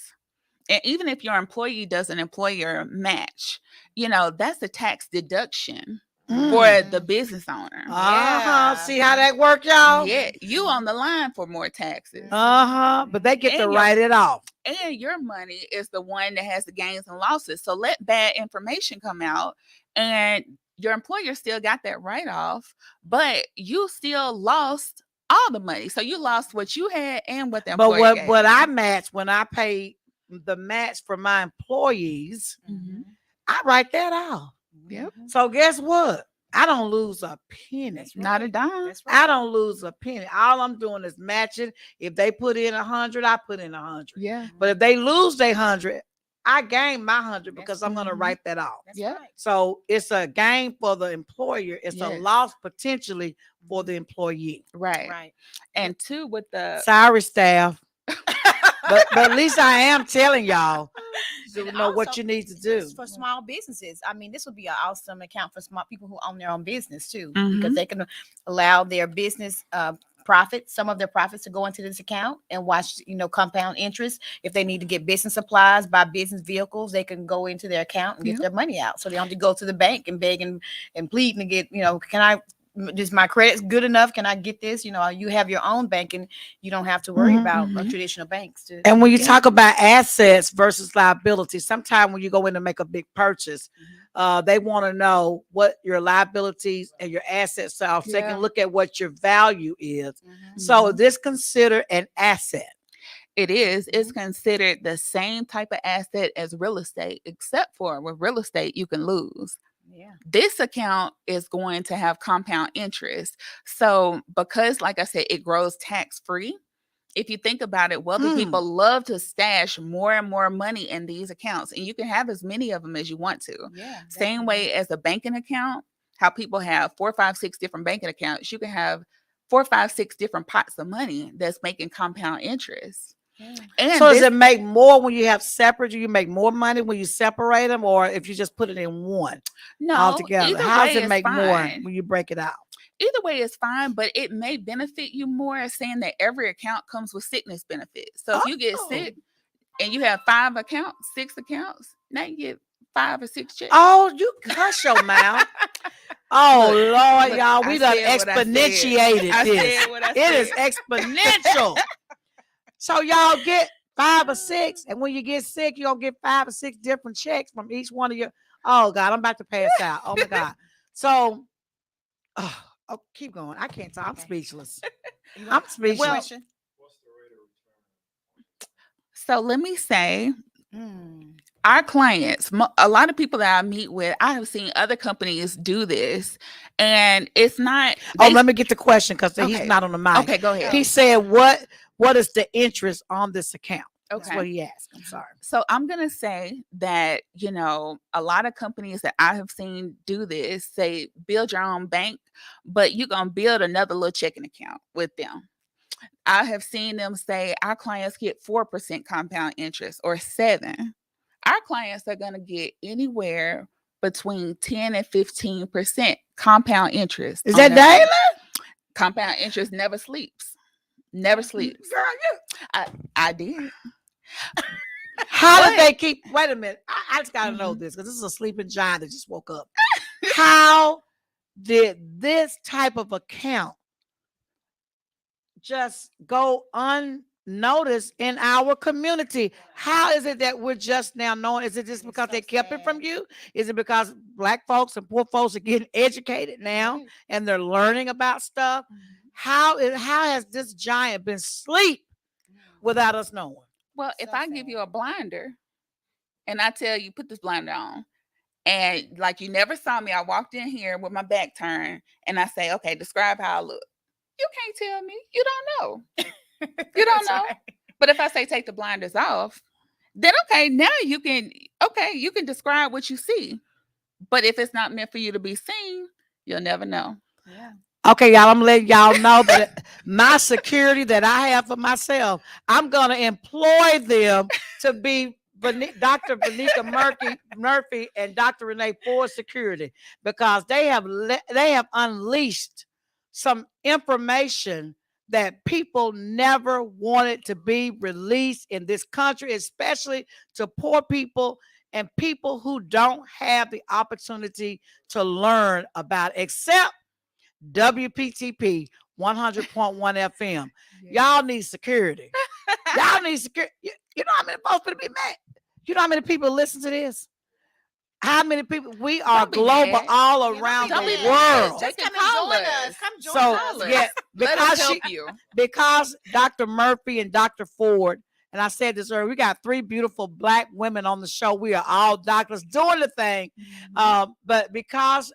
And even if your employee does an employer match, that's a tax deduction for the business owner. Yeah. See how that work, y'all? Yeah, you on the line for more taxes. But they get to And write it off. And your money is the one that has the gains and losses. So let bad information come out and your employer still got that write-off, but you still lost all the money. So you lost what you had and what the employer But gave. what I match when I pay the match for my employees, Mhm. I write that off. Yep. So guess what? I don't lose a penny. Not a dime. That's right. I don't lose a penny. All I'm doing is matching. If they put in 100, I put in 100. Yeah. But if they lose their 100, I gain my 100 because I'm going to Mhm. write that off. That's Yep. right. So it's a gain for the employer. It's a Yes. loss potentially for the employee. Right. Right. And two, with the Sorry, staff. but at least I am telling y'all to And know what also, you need to do. for small businesses. I mean, this would be an awesome account for small people who own their own business too, Mhm. because they can allow their business profits, some of their profits, to go into this account and watch, compound interest. If they need to get business supplies, buy business vehicles, they can go into their account and get Yep. their money out. So they don't have to go to the bank and beg and plead and get, can I? Is my credit's good enough? Can I get this? You have your own bank and you don't have to worry Mhm. about Mhm. traditional banks. And when you Yeah. talk about assets versus liabilities, sometimes when you go in to make a big purchase, they want to know what your liabilities and your assets are, so they Yeah. can look at what your value is. Mhm. So is this considered an asset? It is. It's considered the same type of asset as real estate, except for with real estate, you can lose. Yeah. This account is going to have compound interest. So, because, like I said, it grows tax free. If you think about it, wealthy people love to stash more and more money in these accounts, and you can have as many of them as you want to. Yeah. Same way as a banking account, how people have 4, 5, 6 different banking accounts, you can have 4, 5, 6 different pots of money that's making compound interest. Yeah. And So does this- it make more when you have separate? Do you make more money when you separate them, or if you just put it in one no, altogether? either How does way it is make more fine. when you break it out? Either way is fine, but it may benefit you more saying that every account comes with sickness benefits. So if you get sick and you have 5 accounts, 6 accounts, now you get 5 or 6 checks. Oh, you hush your mouth. Oh, Lord, look, y'all, I we done said what I said. exponentiated I this. said what I It is said. exponential. So y'all get 5 or 6, and when you get sick, you're going to get 5 or 6 different checks from each one of your. Oh, God, I'm about to pass out. Oh, my God. So, oh, keep going. I can't talk. I'm speechless. I'm speechless. Well, What's the rate of return? so let me say, our clients, a lot of people that I meet with, I have seen other companies do this, and it's not. Let me get the question because he's Okay. not on the mic. Okay, go ahead. He said, what is the interest on this account? That's Okay. what he asked. I'm sorry. So I'm going to say that, a lot of companies that I have seen do this say build your own bank, but you're going to build another little checking account with them. I have seen them say our clients get 4% compound interest or 7%. Our clients are going to get anywhere between 10 and 15% compound interest. Is that daily? Compound interest never sleeps. Never sleeps. Girl, I did. How did they keep? Wait a minute. I just got to know this because this is a sleeping giant that just woke up. How did this type of account just go unnoticed in our community? How is it that we're just now knowing? Is it just because they kept it from you? Is it because Black folks and poor folks are getting educated now and they're learning about stuff? How has this giant been asleep without us knowing? Well, if I give you a blinder and I tell you, put this blinder on, and like you never saw me, I walked in here with my back turned and I say, okay, describe how I look. You can't tell me. You don't know. You don't know. Right. But if I say take the blinders off, then okay, now you can describe what you see. But if it's not meant for you to be seen, you'll never know. Yeah. Okay, y'all, I'm letting y'all know that my security that I have for myself, I'm going to employ them to be Dr. Verneka Murphy and Dr. Renee Ford security, because they have unleashed some information that people never wanted to be released in this country, especially to poor people and people who don't have the opportunity to learn about except WPTP 100.1 FM. Y'all need security. Y'all need security. You know how many folks going to be mad? You know how many people listen to this? How many people? We are global all around the world. Just come and join us. Come join us. Yeah, let us help you. Because Dr. Murphy and Dr. Ford, and I said this earlier, we got 3 beautiful Black women on the show. We are all doctors doing the thing. But because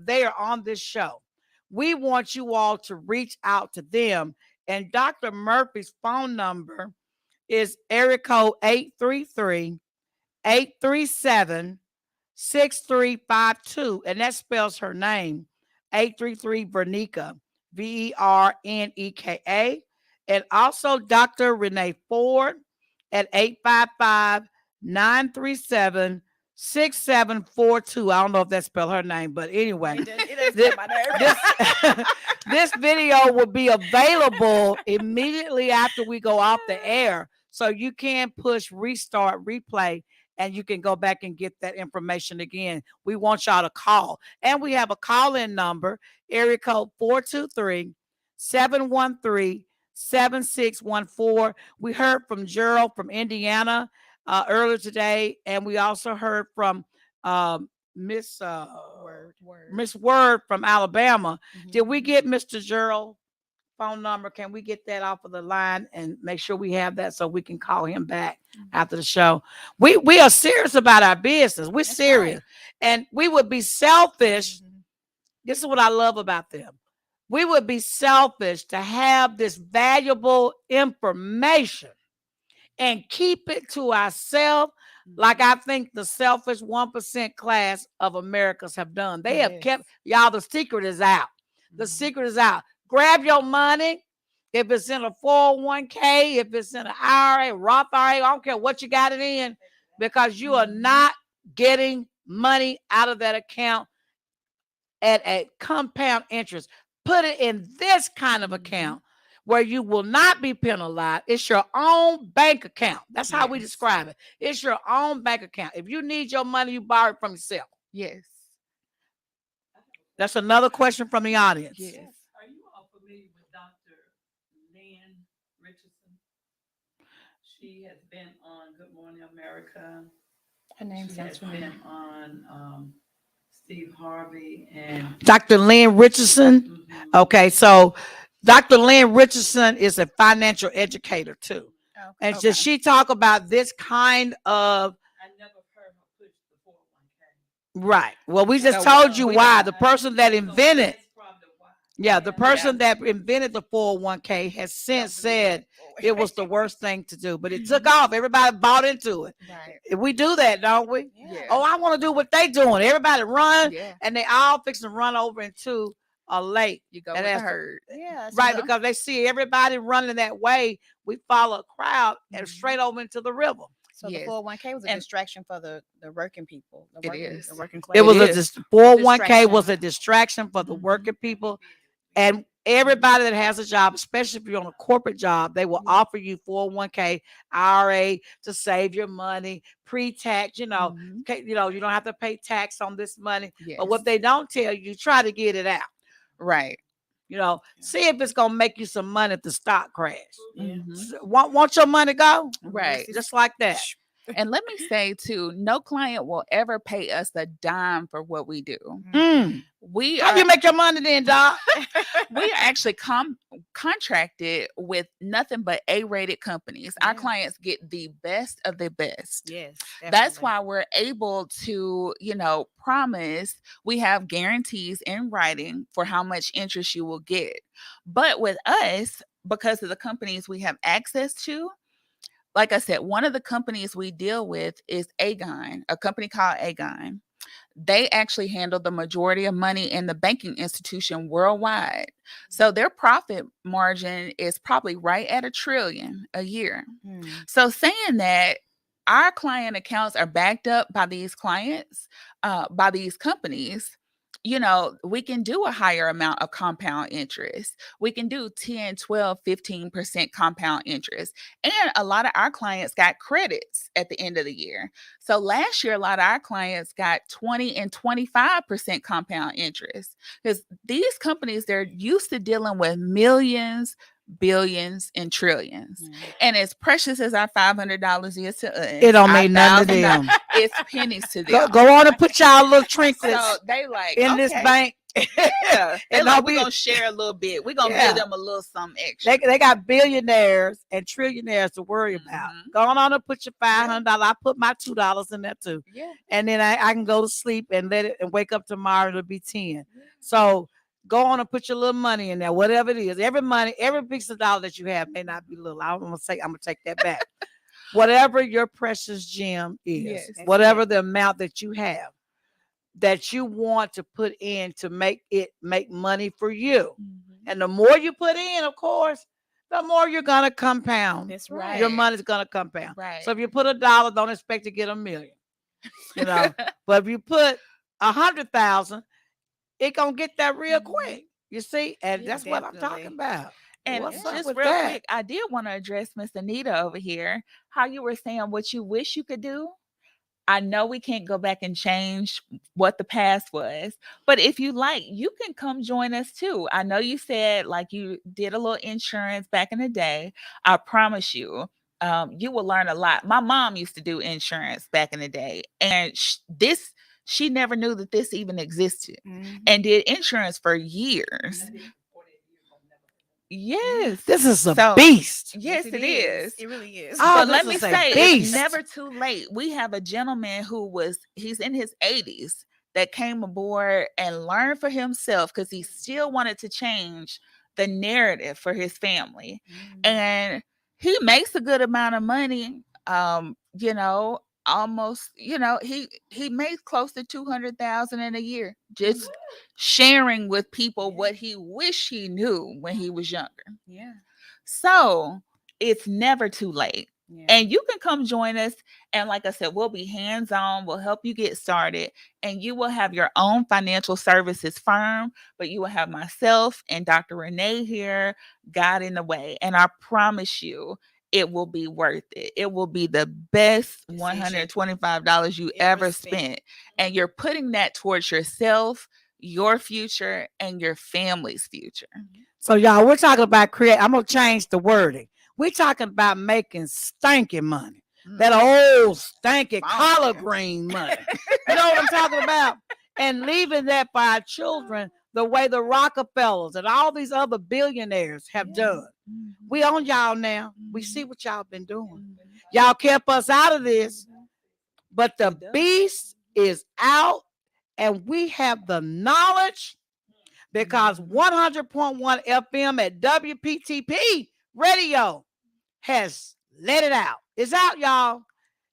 they are on this show, we want you all to reach out to them. And Dr. Murphy's phone number is area code 833-837-6352. And that spells her name, 833 Verneka, Verneka. And also Dr. Renee Ford at 855-937-6742. I don't know if that spelled her name, but anyway, this video will be available immediately after we go off the air. So you can push restart, replay, and you can go back and get that information again. We want y'all to call. And we have a call-in number, area code 423-713-7614. We heard from Gerald from Indiana earlier today, and we also heard from Miss Word from Alabama. Did we get Mr. Gerald phone number? Can we get that off of the line and make sure we have that so we can call him back after the show? We are serious about our business. We're serious. Right. And we would be selfish. This is what I love about them. We would be selfish to have this valuable information and keep it to ourselves, like I think the selfish 1% class of Americans have done. They have kept, y'all, the secret is out. The secret is out. Grab your money. If it's in a 401k, if it's in an IRA, Roth IRA, I don't care what you got it in, because you are not getting money out of that account at a compound interest. put it in this kind of account where you will not be penalized. It's your own bank account. That's how we describe it. It's your own bank account. If you need your money, you borrow it from yourself. Yes. That's another question from the audience. Yes. Are you all familiar with Dr. Lynn Richardson? She has been on Good Morning America. Her name She sounds has familiar. been on Steve Harvey and Dr. Lynn Richardson. Okay, so Dr. Lynn Richardson is a financial educator too. And does she talk about this kind of? I never heard her push the 401k. Right. Well, we just So told you we why. don't- The person that invented, That's probably why. yeah, the person that invented the 401k has since said it was the worst thing to do, but it took off. Everybody bought into it. Right. We do that, don't we? Yeah. Oh, I want to do what they doing. Everybody run, Yeah. and they all fixing to run over into a lake. You go And with the that's the- herd. Yeah. so Right, the- because they see everybody running that way. We follow a crowd and straight over into the river. So the Yes. 401k was a And- distraction for the working people. The It working, is. The working class. It was It a is. 401k was a distraction for the Mhm. working people. And everybody that has a job, especially if you're on a corporate job, they will offer you 401k, IRA to save your money, pre-tax, Mhm. okay, you don't have to pay tax on this money. Yes. But what they don't tell you, try to get it out. Right. See if it's gonna make you some money if the stock crash. Mhm. Want your money go? Right. Just like that. And let me say too, no client will ever pay us a dime for what we do. We How are you make your money then, Doc? we are actually contracted with nothing but A-rated companies. Our Yeah. clients get the best of the best. Yes. That's definitely. why we're able to, promise we have guarantees in writing for how much interest you will get. But with us, because of the companies we have access to, like I said, one of the companies we deal with is Aegon, a company called Aegon. They actually handle the majority of money in the banking institution worldwide. So their profit margin is probably right at $1 trillion a year. So saying that our client accounts are backed up by these clients, by these companies, we can do a higher amount of compound interest. We can do 10, 12, 15% compound interest. And a lot of our clients got credits at the end of the year. So last year, a lot of our clients got 20 and 25% compound interest because these companies, they're used to dealing with millions, billions, and trillions. And as precious as our $500 is to us, It don't our mean nothing to $1,000 them. It's pennies to them. Go on and put y'all little trinkets So they like in this bank. Yeah, they're And like, don't we're be- gonna share a little bit. We're gonna Yeah. give them a little something extra. They got billionaires and trillionaires to worry about. Mhm. Go on and put your $500. I put my $2 in there too. Yeah. And then I can go to sleep and let it and wake up tomorrow, it'll be 10. So go on and put your little money in there, whatever it is. Every piece of dollar that you have may not be little. I'm gonna take that back. Whatever your precious gem is, Yes. whatever the amount that you have that you want to put in to make money for you. And the more you put in, of course, the more you're gonna compound. That's right. Your money's gonna compound. Right. So if you put $1, don't expect to get $1 million. But if you put 100,000, it gonna get that real quick. You see, and Yeah, that's what I'm definitely. talking about. And What's up just with real that? quick, I did want to address Miss Anita over here. How you were saying what you wish you could do. I know we can't go back and change what the past was, but if you like, you can come join us too. I know you said like you did a little insurance back in the day. I promise you, you will learn a lot. My mom used to do insurance back in the day, and she never knew that this even existed, and did insurance for years. Yes, This is a So- beast. yes, it is. It really is. Oh, But this let me is a say, beast. it's never too late. We have a gentleman he's in his 80s that came aboard and learned for himself because he still wanted to change the narrative for his family. And he makes a good amount of money. Almost, he makes close to 200,000 in a year, just sharing with people what he wished he knew when he was younger. Yeah. So it's never too late. And you can come join us. And like I said, we'll be hands-on. We'll help you get started. And you will have your own financial services firm, but you will have myself and Dr. Renee here guiding the way. And I promise you, it will be worth it. It will be the best $125 you ever spent. And you're putting that towards yourself, your future, and your family's future. So y'all, we're talking about I'm gonna change the wording. We're talking about making stinking money. That old stinking collard green money. You know what I'm talking about? And leaving that for our children the way the Rockefellers and all these other billionaires have done. We on y'all now. We see what y'all been doing. Y'all kept us out of this, but the beast is out, and we have the knowledge because 100.1 FM at WPTP radio has let it out. It's out, y'all.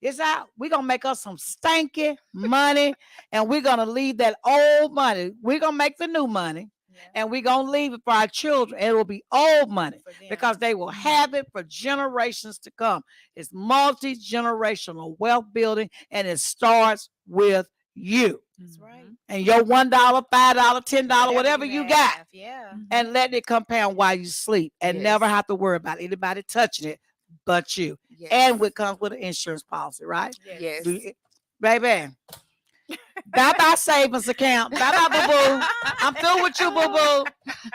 It's out. We're going to make us some stinky money, and we're going to leave that old money. We're going to make the new money, and we're going to leave it for our children. It will be old money because they will have it for generations to come. It's multi-generational wealth building, and it starts with you. That's right. And your $1, $5, $10, whatever you got. Yeah. And let it compound while you sleep and never have to worry about anybody touching it but you. Yes. And it comes with an insurance policy, right? Yes. Baby. Bye-bye savings account. Bye-bye, boo-boo. I'm through with you, boo-boo.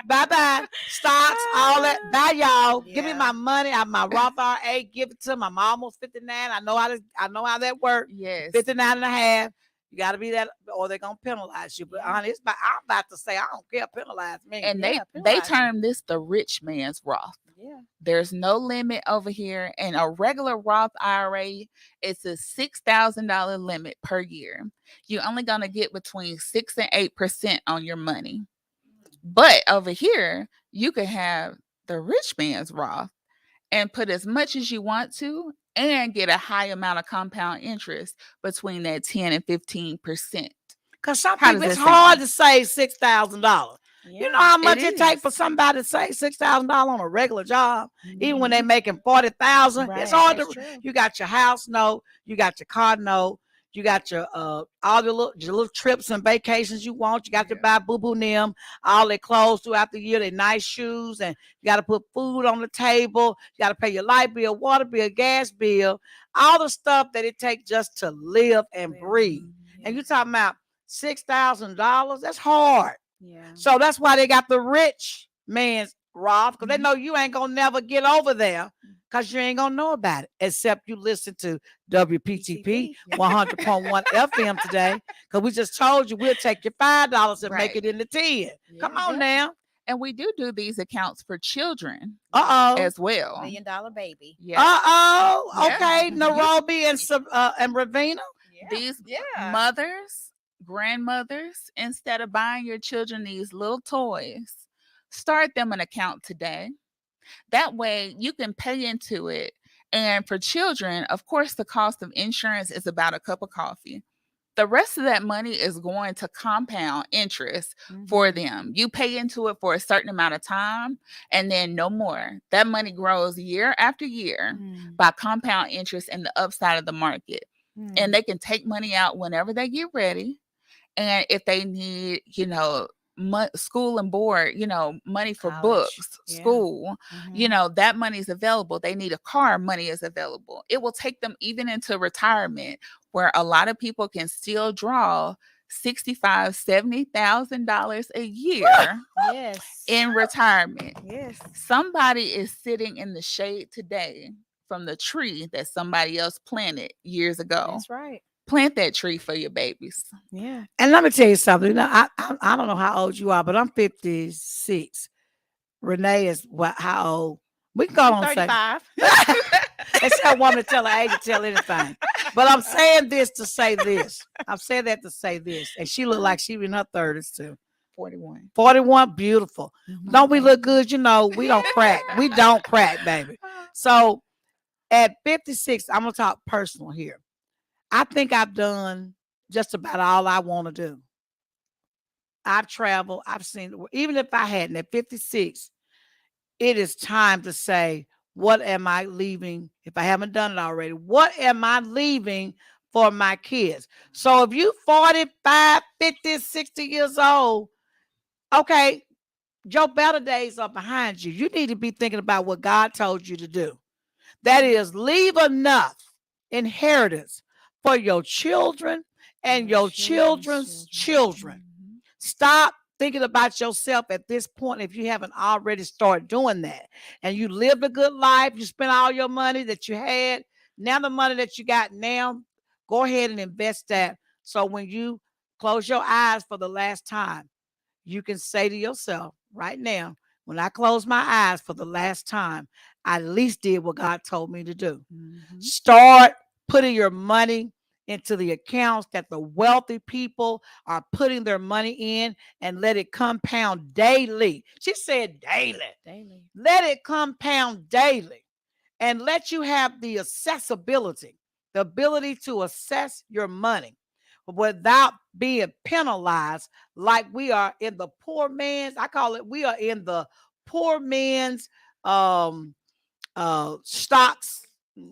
Bye-bye. Stocks, all that. Bye, y'all. Give me my money. I have my Roth IRA. Give it to them. I'm almost 59. I know how that works. Yes. 59 and a half. You got to be that, or they're going to penalize you. But honestly, I'm about to say, I don't care, penalize me. And they term this the rich man's Roth. Yeah. There's no limit over here. And a regular Roth IRA, it's a $6,000 limit per year. You're only going to get between 6 and 8% on your money. But over here, you could have the rich man's Roth and put as much as you want to and get a high amount of compound interest between that 10 and 15%. Because some people, it's hard to save $6,000. Yeah. You know how much it takes for somebody to save $6,000 on a regular job, even when they're making $40,000. Right, it's hard that's to. true. You got your house note, you got your car note, you got your all your little trips and vacations you want. You got to buy boo-boo them, all their clothes throughout the year, their nice shoes, and you got to put food on the table. You got to pay your light bill, water bill, gas bill, all the stuff that it takes just to live and breathe. And you talking about $6,000? That's hard. Yeah. So that's why they got the rich man's Roth, because they know you ain't gonna never get over there because you ain't gonna know about it except you listen to WPTP 100.1 FM today. Because we just told you we'll take your $5 and make it into 10. Come on now. And we do these accounts for children as well. $1 million baby. Yeah. Okay. Nairobi and Ravina. These mothers, grandmothers, instead of buying your children these little toys, start them an account today. That way you can pay into it. And for children, of course, the cost of insurance is about a cup of coffee. The rest of that money is going to compound interest for them. You pay into it for a certain amount of time and then no more. That money grows year after year by compound interest and the upside of the market. And they can take money out whenever they get ready. And if they need, school and board, money for books, school, that money is available. They need a car, money is available. It will take them even into retirement, where a lot of people can still draw $65,000, $70,000 a year in retirement. Yes. Somebody is sitting in the shade today from the tree that somebody else planted years ago. That's right. Plant that tree for your babies. Yeah. And let me tell you something. I don't know how old you are, but I'm 56. Renee is how old? We can go on 35. It's that woman to tell her age to tell anything. But I'm saying this to say this. I've said that to say this. And she looked like she was in her 30s too. 41. 41, beautiful. Don't we look good? We don't crack. We don't crack, baby. So at 56, I'm going to talk personal here. I think I've done just about all I want to do. I've traveled. I've seen, even if I hadn't at 56, it is time to say, what am I leaving? If I haven't done it already, what am I leaving for my kids? So if you 45, 50, 60 years old, okay, your better days are behind you. You need to be thinking about what God told you to do. That is, leave enough inheritance for your children and your children's children. Stop thinking about yourself at this point if you haven't already started doing that. And you lived a good life. You spent all your money that you had. Now the money that you got now, go ahead and invest that. So when you close your eyes for the last time, you can say to yourself right now, when I close my eyes for the last time, I at least did what God told me to do. Start putting your money into the accounts that the wealthy people are putting their money in, and let it compound daily. She said daily. Let it compound daily, and let you have the accessibility, the ability to assess your money without being penalized like we are in the poor man's. I call it, we are in the poor man's stocks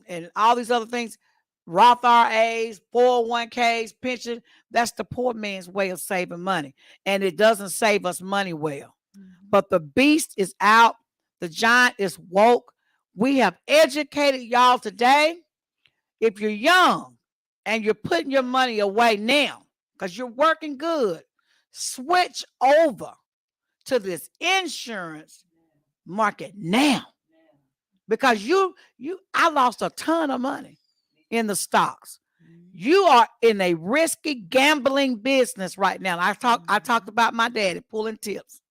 and all these other things, Roth RAs, 401ks, pension. That's the poor man's way of saving money. And it doesn't save us money well. But the beast is out. The giant is woke. We have educated y'all today. If you're young and you're putting your money away now because you're working good, switch over to this insurance market now. Because I lost a ton of money in the stocks. You are in a risky gambling business right now. I talked about my daddy pulling tips.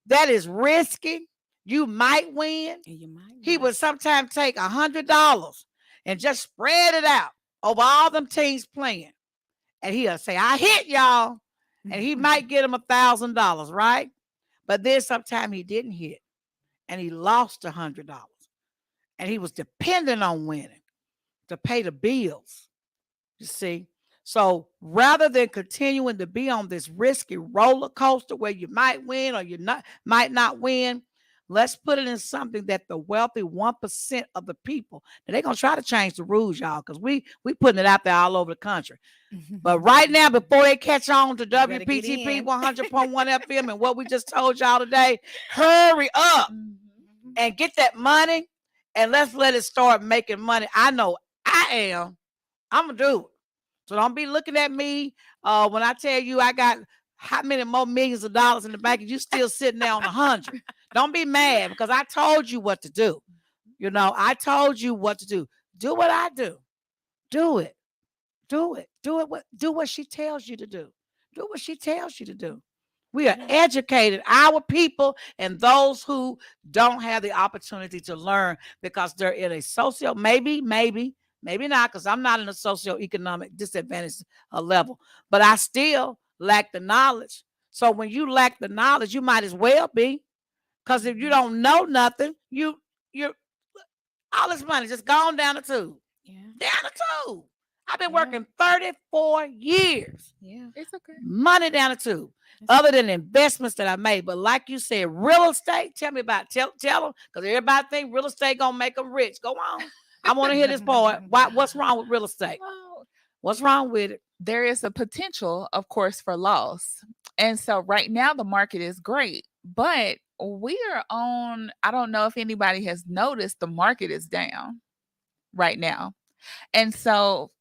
That is risky. You might win. He would sometimes take $100 and just spread it out over all them teams playing. And he'll say, I hit y'all. And he might get him $1,000, right? But then sometimes he didn't hit. And he lost $100. And he was dependent on winning to pay the bills, you see. So rather than continuing to be on this risky roller coaster where you might win or might not win, let's put it in something that the wealthy 1% of the people, and they're going to try to change the rules, y'all, because we putting it out there all over the country. But right now, before they catch on to WPTP 100.1 FM and what we just told y'all today, hurry up and get that money. And let's let it start making money. I know I am. I'm going to do it. So don't be looking at me when I tell you I got how many more millions of dollars in the bank and you still sitting there on 100. Don't be mad because I told you what to do. You know, I told you what to do. Do what I do. Do it. Do it. Do what she tells you to do. Do what she tells you to do. We are educated, our people, and those who don't have the opportunity to learn because they're in a maybe not, because I'm not in a socioeconomic disadvantage level, but I still lack the knowledge. So when you lack the knowledge, you might as well be, because if you don't know nothing, you're all this money just gone down the tube. Down the tube. I've been working 34 years. It's okay. Money down the tube. Other than investments that I made. But like you said, real estate, tell me about it. Tell them, because everybody think real estate going to make them rich. Go on. I want to hear this part. What's wrong with real estate? What's wrong with it? There is a potential, of course, for loss. And so right now the market is great. But we are on, I don't know if anybody has noticed, the market is down right now. And so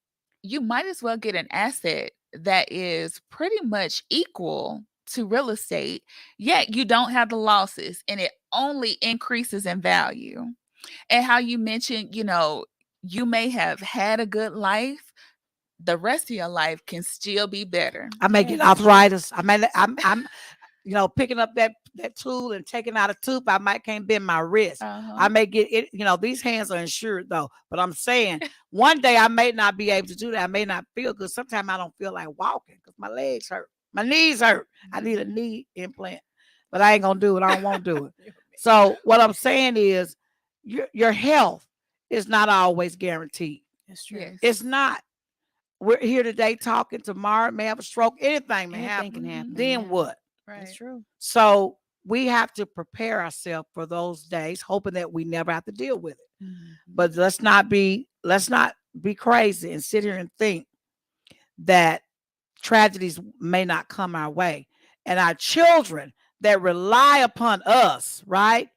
you might as well get an asset that is pretty much equal to real estate, yet you don't have the losses and it only increases in value. And how you mentioned, you may have had a good life. The rest of your life can still be better. I may get arthritis. I'm picking up that tool and taking out a tooth. I can't bend my wrist. I may get it. These hands are insured though. But I'm saying one day I may not be able to do that. I may not feel good. Sometimes I don't feel like walking because my legs hurt. My knees hurt. I need a knee implant, but I ain't gonna do it. I don't want to do it. So what I'm saying is, your health is not always guaranteed. That's true. Yes. It's not. We're here today talking. Tomorrow may have a stroke. Anything may happen. Can happen. Then what? Right. That's true. So we have to prepare ourselves for those days, hoping that we never have to deal with it. Mhm. But let's not be crazy and sit here and think that tragedies may not come our way. And our children that rely upon us, right,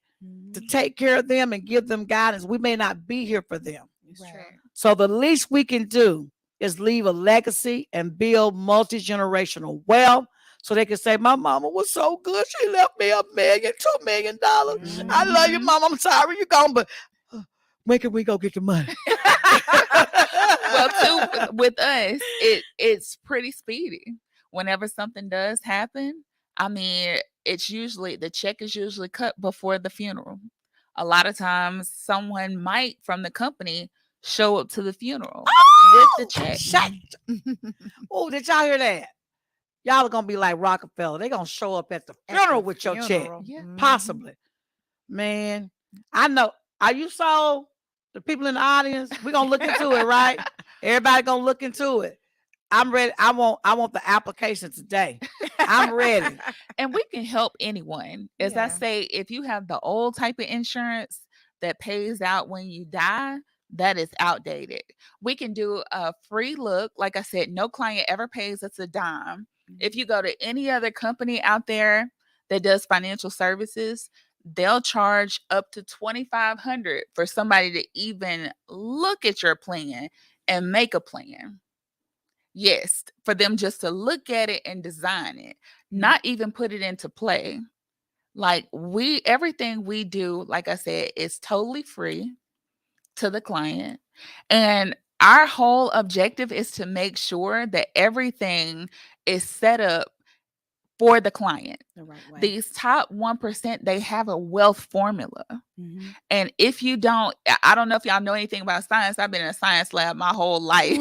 to take care of them and give them guidance, we may not be here for them. Right. So the least we can do is leave a legacy and build multi-generational wealth so they can say, my mama was so good. She left me $1 million, $2 million. I love you, mama. I'm sorry you're gone, but when can we go get the money? Well, too, with us, it's pretty speedy. Whenever something does happen, I mean, it's usually the check is usually cut before the funeral. A lot of times, someone might from the company show up to the funeral with the check. Oh, did y'all hear that? Y'all are gonna be like Rockefeller. They're gonna show up at the funeral with your check. Yeah. Possibly. Man, I know. Are you sold? The people in the audience, we're gonna look into it, right? Everybody gonna look into it. I'm ready. I want the application today. I'm ready. And we can help anyone. As I Yeah. say, if you have the old type of insurance that pays out when you die, that is outdated. We can do a free look. Like I said, no client ever pays us a dime. If you go to any other company out there that does financial services, they'll charge up to $2,500 for somebody to even look at your plan and make a plan. Yes, for them just to look at it and design it, not even put it into play. Like everything we do, like I said, is totally free to the client. And our whole objective is to make sure that everything is set up for the client. The right way. These top 1%, they have a wealth formula. Mhm. And if you don't, I don't know if y'all know anything about science. I've been in a science lab my whole life.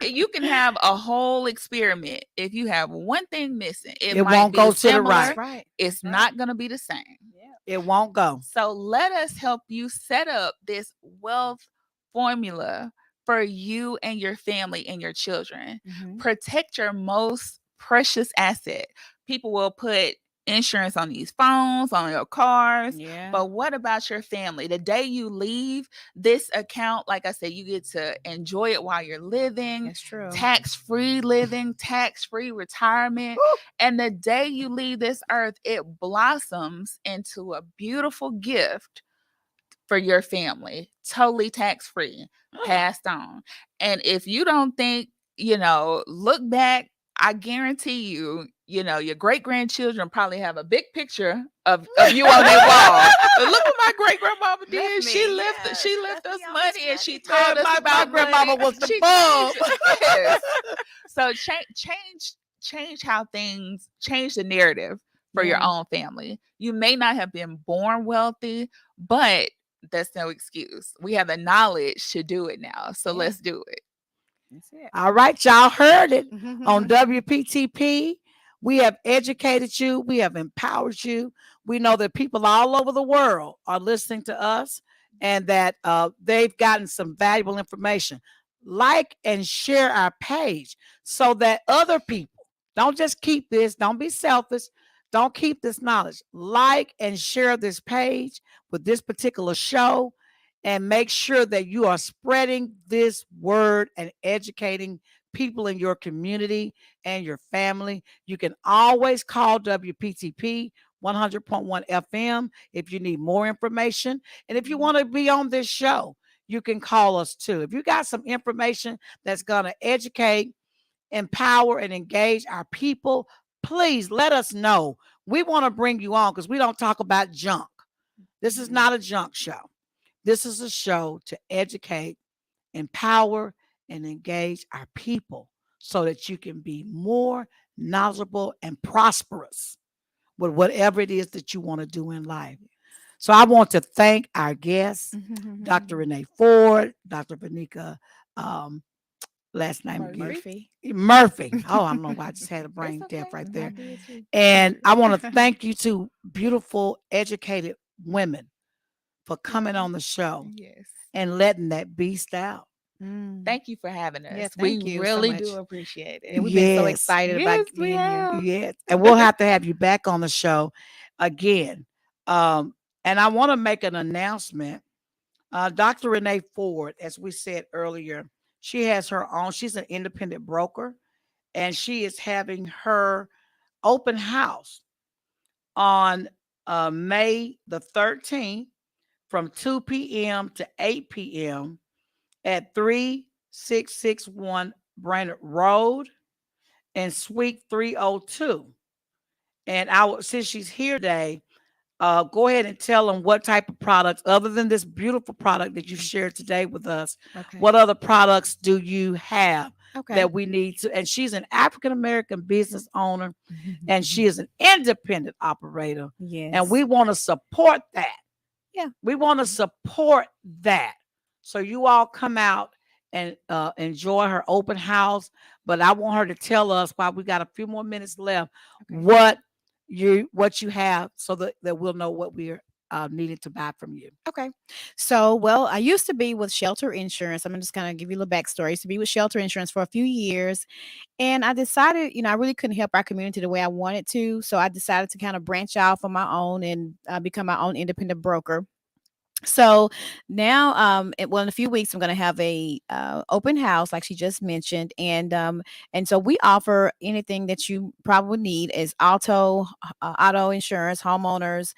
You can have a whole experiment. If you have one thing missing, it might won't be go to the similar. right. Right. It's not going to be the same. It won't go. So let us help you set up this wealth formula for you and your family and your children. Mhm. Protect your most precious asset. People will put insurance on these phones, on your cars. Yeah. But what about your family? The day you leave this account, like I said, you get to enjoy it while you're living. That's true. Tax-free living, tax-free retirement. And the day you leave this earth, it blossoms into a beautiful gift for your family, totally tax-free, passed on. And if you don't think, look back, I guarantee you, your great-grandchildren probably have a big picture of you on their wall. But look what my great-grandmama did. She left us money and she taught us about my grandmama money. was the She bomb. yes. So change how things change the narrative for your own family. You may not have been born wealthy, but that's no excuse. We have the knowledge to do it now. So let's do it. That's it. All right, y'all heard it on WPTP. We have educated you. We have empowered you. We know that people all over the world are listening to us and that they've gotten some valuable information. Like and share our page so that other people don't just keep this. Don't be selfish. Don't keep this knowledge. Like and share this page with this particular show and make sure that you are spreading this word and educating people in your community and your family. You can always call WPTP 100.1 FM if you need more information. And if you want to be on this show, you can call us too. If you got some information that's going to educate, empower, and engage our people, please let us know. We want to bring you on because we don't talk about junk. This is not a junk show. This is a show to educate, empower, and engage our people so that you can be more knowledgeable and prosperous with whatever it is that you want to do in life. So I want to thank our guests, Dr. Renee Ford, Dr. Verneka, last name again, Murphy. Oh, I don't know why I just had a brain death right there. And I want to thank you two beautiful, educated women for coming on the show and letting that beast out. Thank you for having us. Yeah, we thank you so really much. do appreciate it. And we've been so excited about we being have. here. Yes. And we'll have to have you back on the show. again. And I want to make an announcement. Dr. Renee Ford, as we said earlier, she has her own, she's an independent broker, and she is having her open house on May the 13th from 2 p.m. to 8 p.m. at 3661 Brainerd Road and Suite 302. And since she's here today, go ahead and tell them what type of products, other than this beautiful product that you shared today with us, what other products do you have that we need to? And she's an African American business owner, and she is an independent operator. Yes. And we want to support that. Yeah. We want to support that. So you all come out and enjoy her open house. But I want her to tell us, while we got a few more minutes left, what you have, so that we'll know what we're needing to buy from you. Okay. So, well, I used to be with Shelter Insurance. I'm just kind of give you a little backstory. I used to be with Shelter Insurance for a few years. And I decided, I really couldn't help our community the way I wanted to. So I decided to kind of branch out on my own and become my own independent broker. So now, in a few weeks, I'm going to have a open house, like she just mentioned, and so we offer anything that you probably need is auto insurance, homeowners,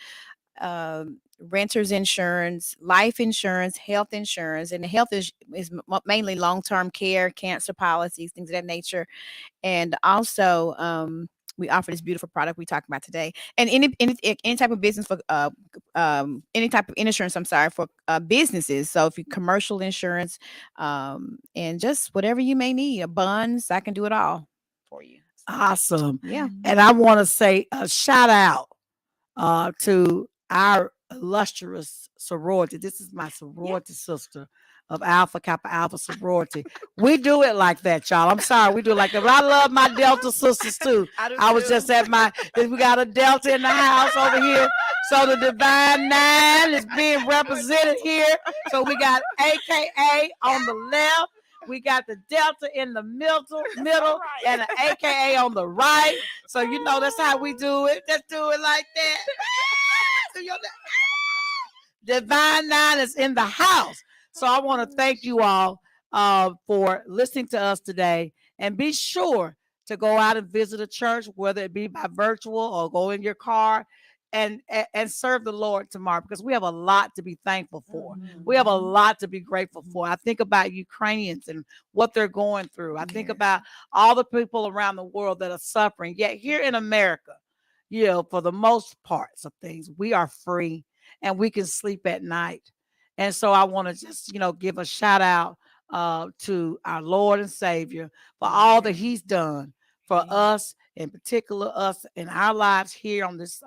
renters insurance, life insurance, health insurance, and the health is mainly long-term care, cancer policies, things of that nature, and also we offer this beautiful product we talked about today, and any type of business for any type of insurance. I'm sorry, for businesses. So if you commercial insurance, and just whatever you may need, bonds, I can do it all for you. Awesome. Yeah. And I want to say a shout out to our illustrious sorority. This is my sorority sister of Alpha Kappa Alpha sorority. We do it like that, y'all. I'm sorry, we do it like that. But I love my Delta sisters too. I was just at we got a Delta in the house over here. So the Divine Nine is being represented here. So we got AKA on the left. We got the Delta in the middle, and an AKA on the right. So that's how we do it. Let's do it like that. Divine Nine is in the house. So I want to thank you all for listening to us today. And be sure to go out and visit a church, whether it be by virtual or go in your car, and serve the Lord tomorrow, because we have a lot to be thankful for. We have a lot to be grateful for. I think about Ukrainians and what they're going through. I think about all the people around the world that are suffering. Yet here in America, for the most parts of things, we are free and we can sleep at night. And so I want to just, give a shout out to our Lord and Savior for all that He's done for us, in particular us in our lives here on this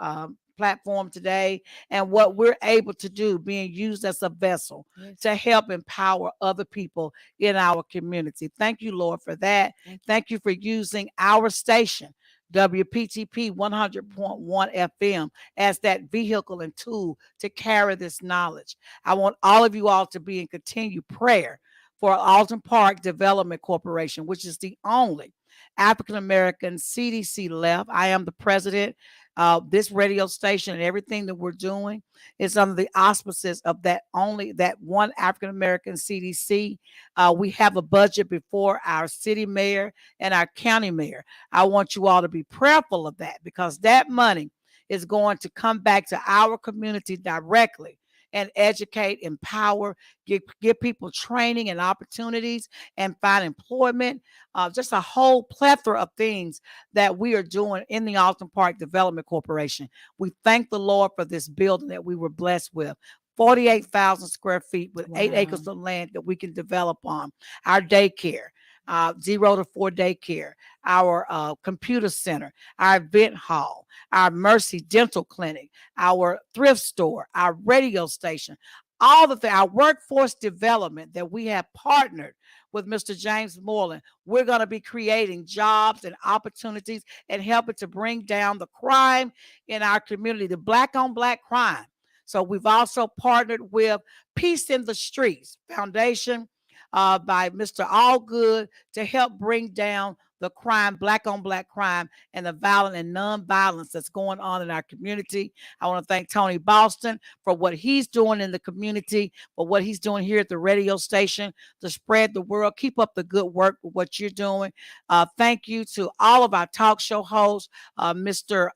platform today, and what we're able to do, being used as a vessel to help empower other people in our community. Thank you, Lord, for that. Thank you for using our station, WPTP 100.1 FM, as that vehicle and tool to carry this knowledge. I want all of you all to be in continued prayer for Alton Park Development Corporation, which is the only African American CDC left. I am the president. This radio station and everything that we're doing is under the auspices of that one African American CDC. We have a budget before our city mayor and our county mayor. I want you all to be prayerful of that, because that money is going to come back to our community directly and educate, empower, give people training and opportunities, and find employment. Just a whole plethora of things that we are doing in the Alton Park Development Corporation. We thank the Lord for this building that we were blessed with. 48,000 square feet with 8 acres of land that we can develop on. Our daycare, 0 to 4 daycare, our computer center, our event hall, our Mercy Dental Clinic, our thrift store, our radio station, all the things, our workforce development that we have partnered with Mr. James Moreland. We're going to be creating jobs and opportunities and helping to bring down the crime in our community, the Black on Black crime. So we've also partnered with Peace in the Streets Foundation by Mr. Allgood to help bring down the crime, black on black crime, and the violent and non-violence that's going on in our community. I want to thank Tony Boston for what he's doing in the community, for what he's doing here at the radio station to spread the word. Keep up the good work with what you're doing. Thank you to all of our talk show hosts, Mr.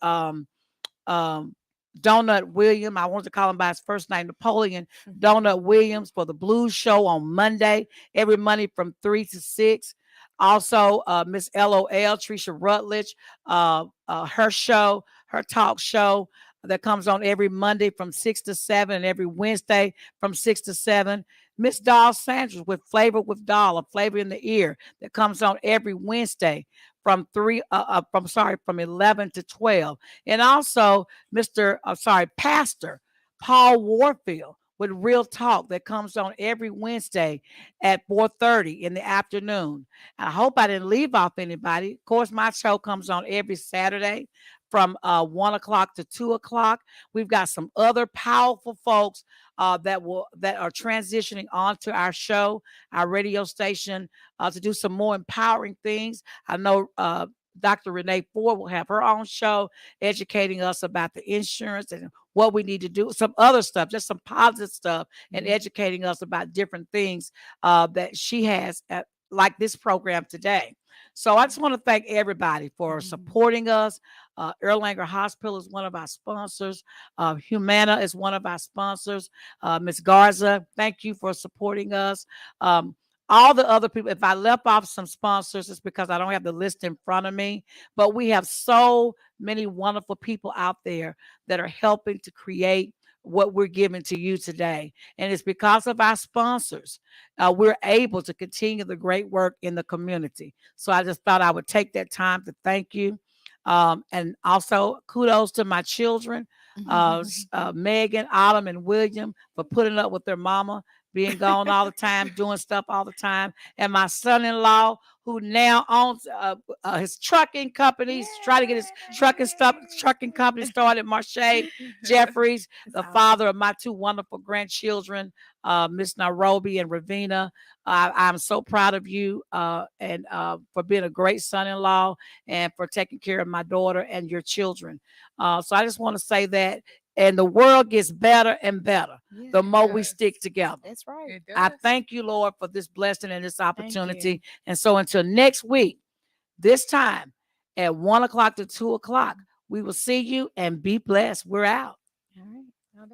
Donut William. I wanted to call him by his first name, Napoleon Donut Williams, for the Blues Show on Monday, every Monday from 3 to 6. Also, Miss LOL, Tricia Rutledge, her show, her talk show that comes on every Monday from 6 to 7 and every Wednesday from 6 to 7. Miss Doll Sanders with Flavor with Doll, a flavor in the ear, that comes on every Wednesday from 11 to 12. And also Pastor Paul Warfield with Real Talk that comes on every Wednesday at 4:30 in the afternoon. I hope I didn't leave off anybody. Of course, my show comes on every Saturday from 1 o'clock to 2 o'clock. We've got some other powerful folks that are transitioning onto our show, our radio station, to do some more empowering things. I know Dr. Renee Ford will have her own show educating us about the insurance and what we need to do, some other stuff, just some positive stuff, and educating us about different things that she has like this program today. So I just want to thank everybody for supporting us. Erlanger Hospital is one of our sponsors. Humana is one of our sponsors. Ms. Garza, thank you for supporting us. All the other people, if I left off some sponsors, it's because I don't have the list in front of me. But we have so many wonderful people out there that are helping to create what we're giving to you today. And it's because of our sponsors, we're able to continue the great work in the community. So I just thought I would take that time to thank you. And also kudos to my children, Megan, Autumn, and William, for putting up with their mama being gone all the time, doing stuff all the time. And my son-in-law, who now owns his trucking company, trying to get his trucking company started, Marche Jeffries, the father of my two wonderful grandchildren, Miss Nairobi and Ravina. I'm so proud of you and for being a great son-in-law and for taking care of my daughter and your children. So I just want to say that. And the world gets better and better the more we stick together. That's right. I thank you, Lord, for this blessing and this opportunity. And so until next week, this time at 1 o'clock to 2 o'clock, we will see you and be blessed. We're out. All right.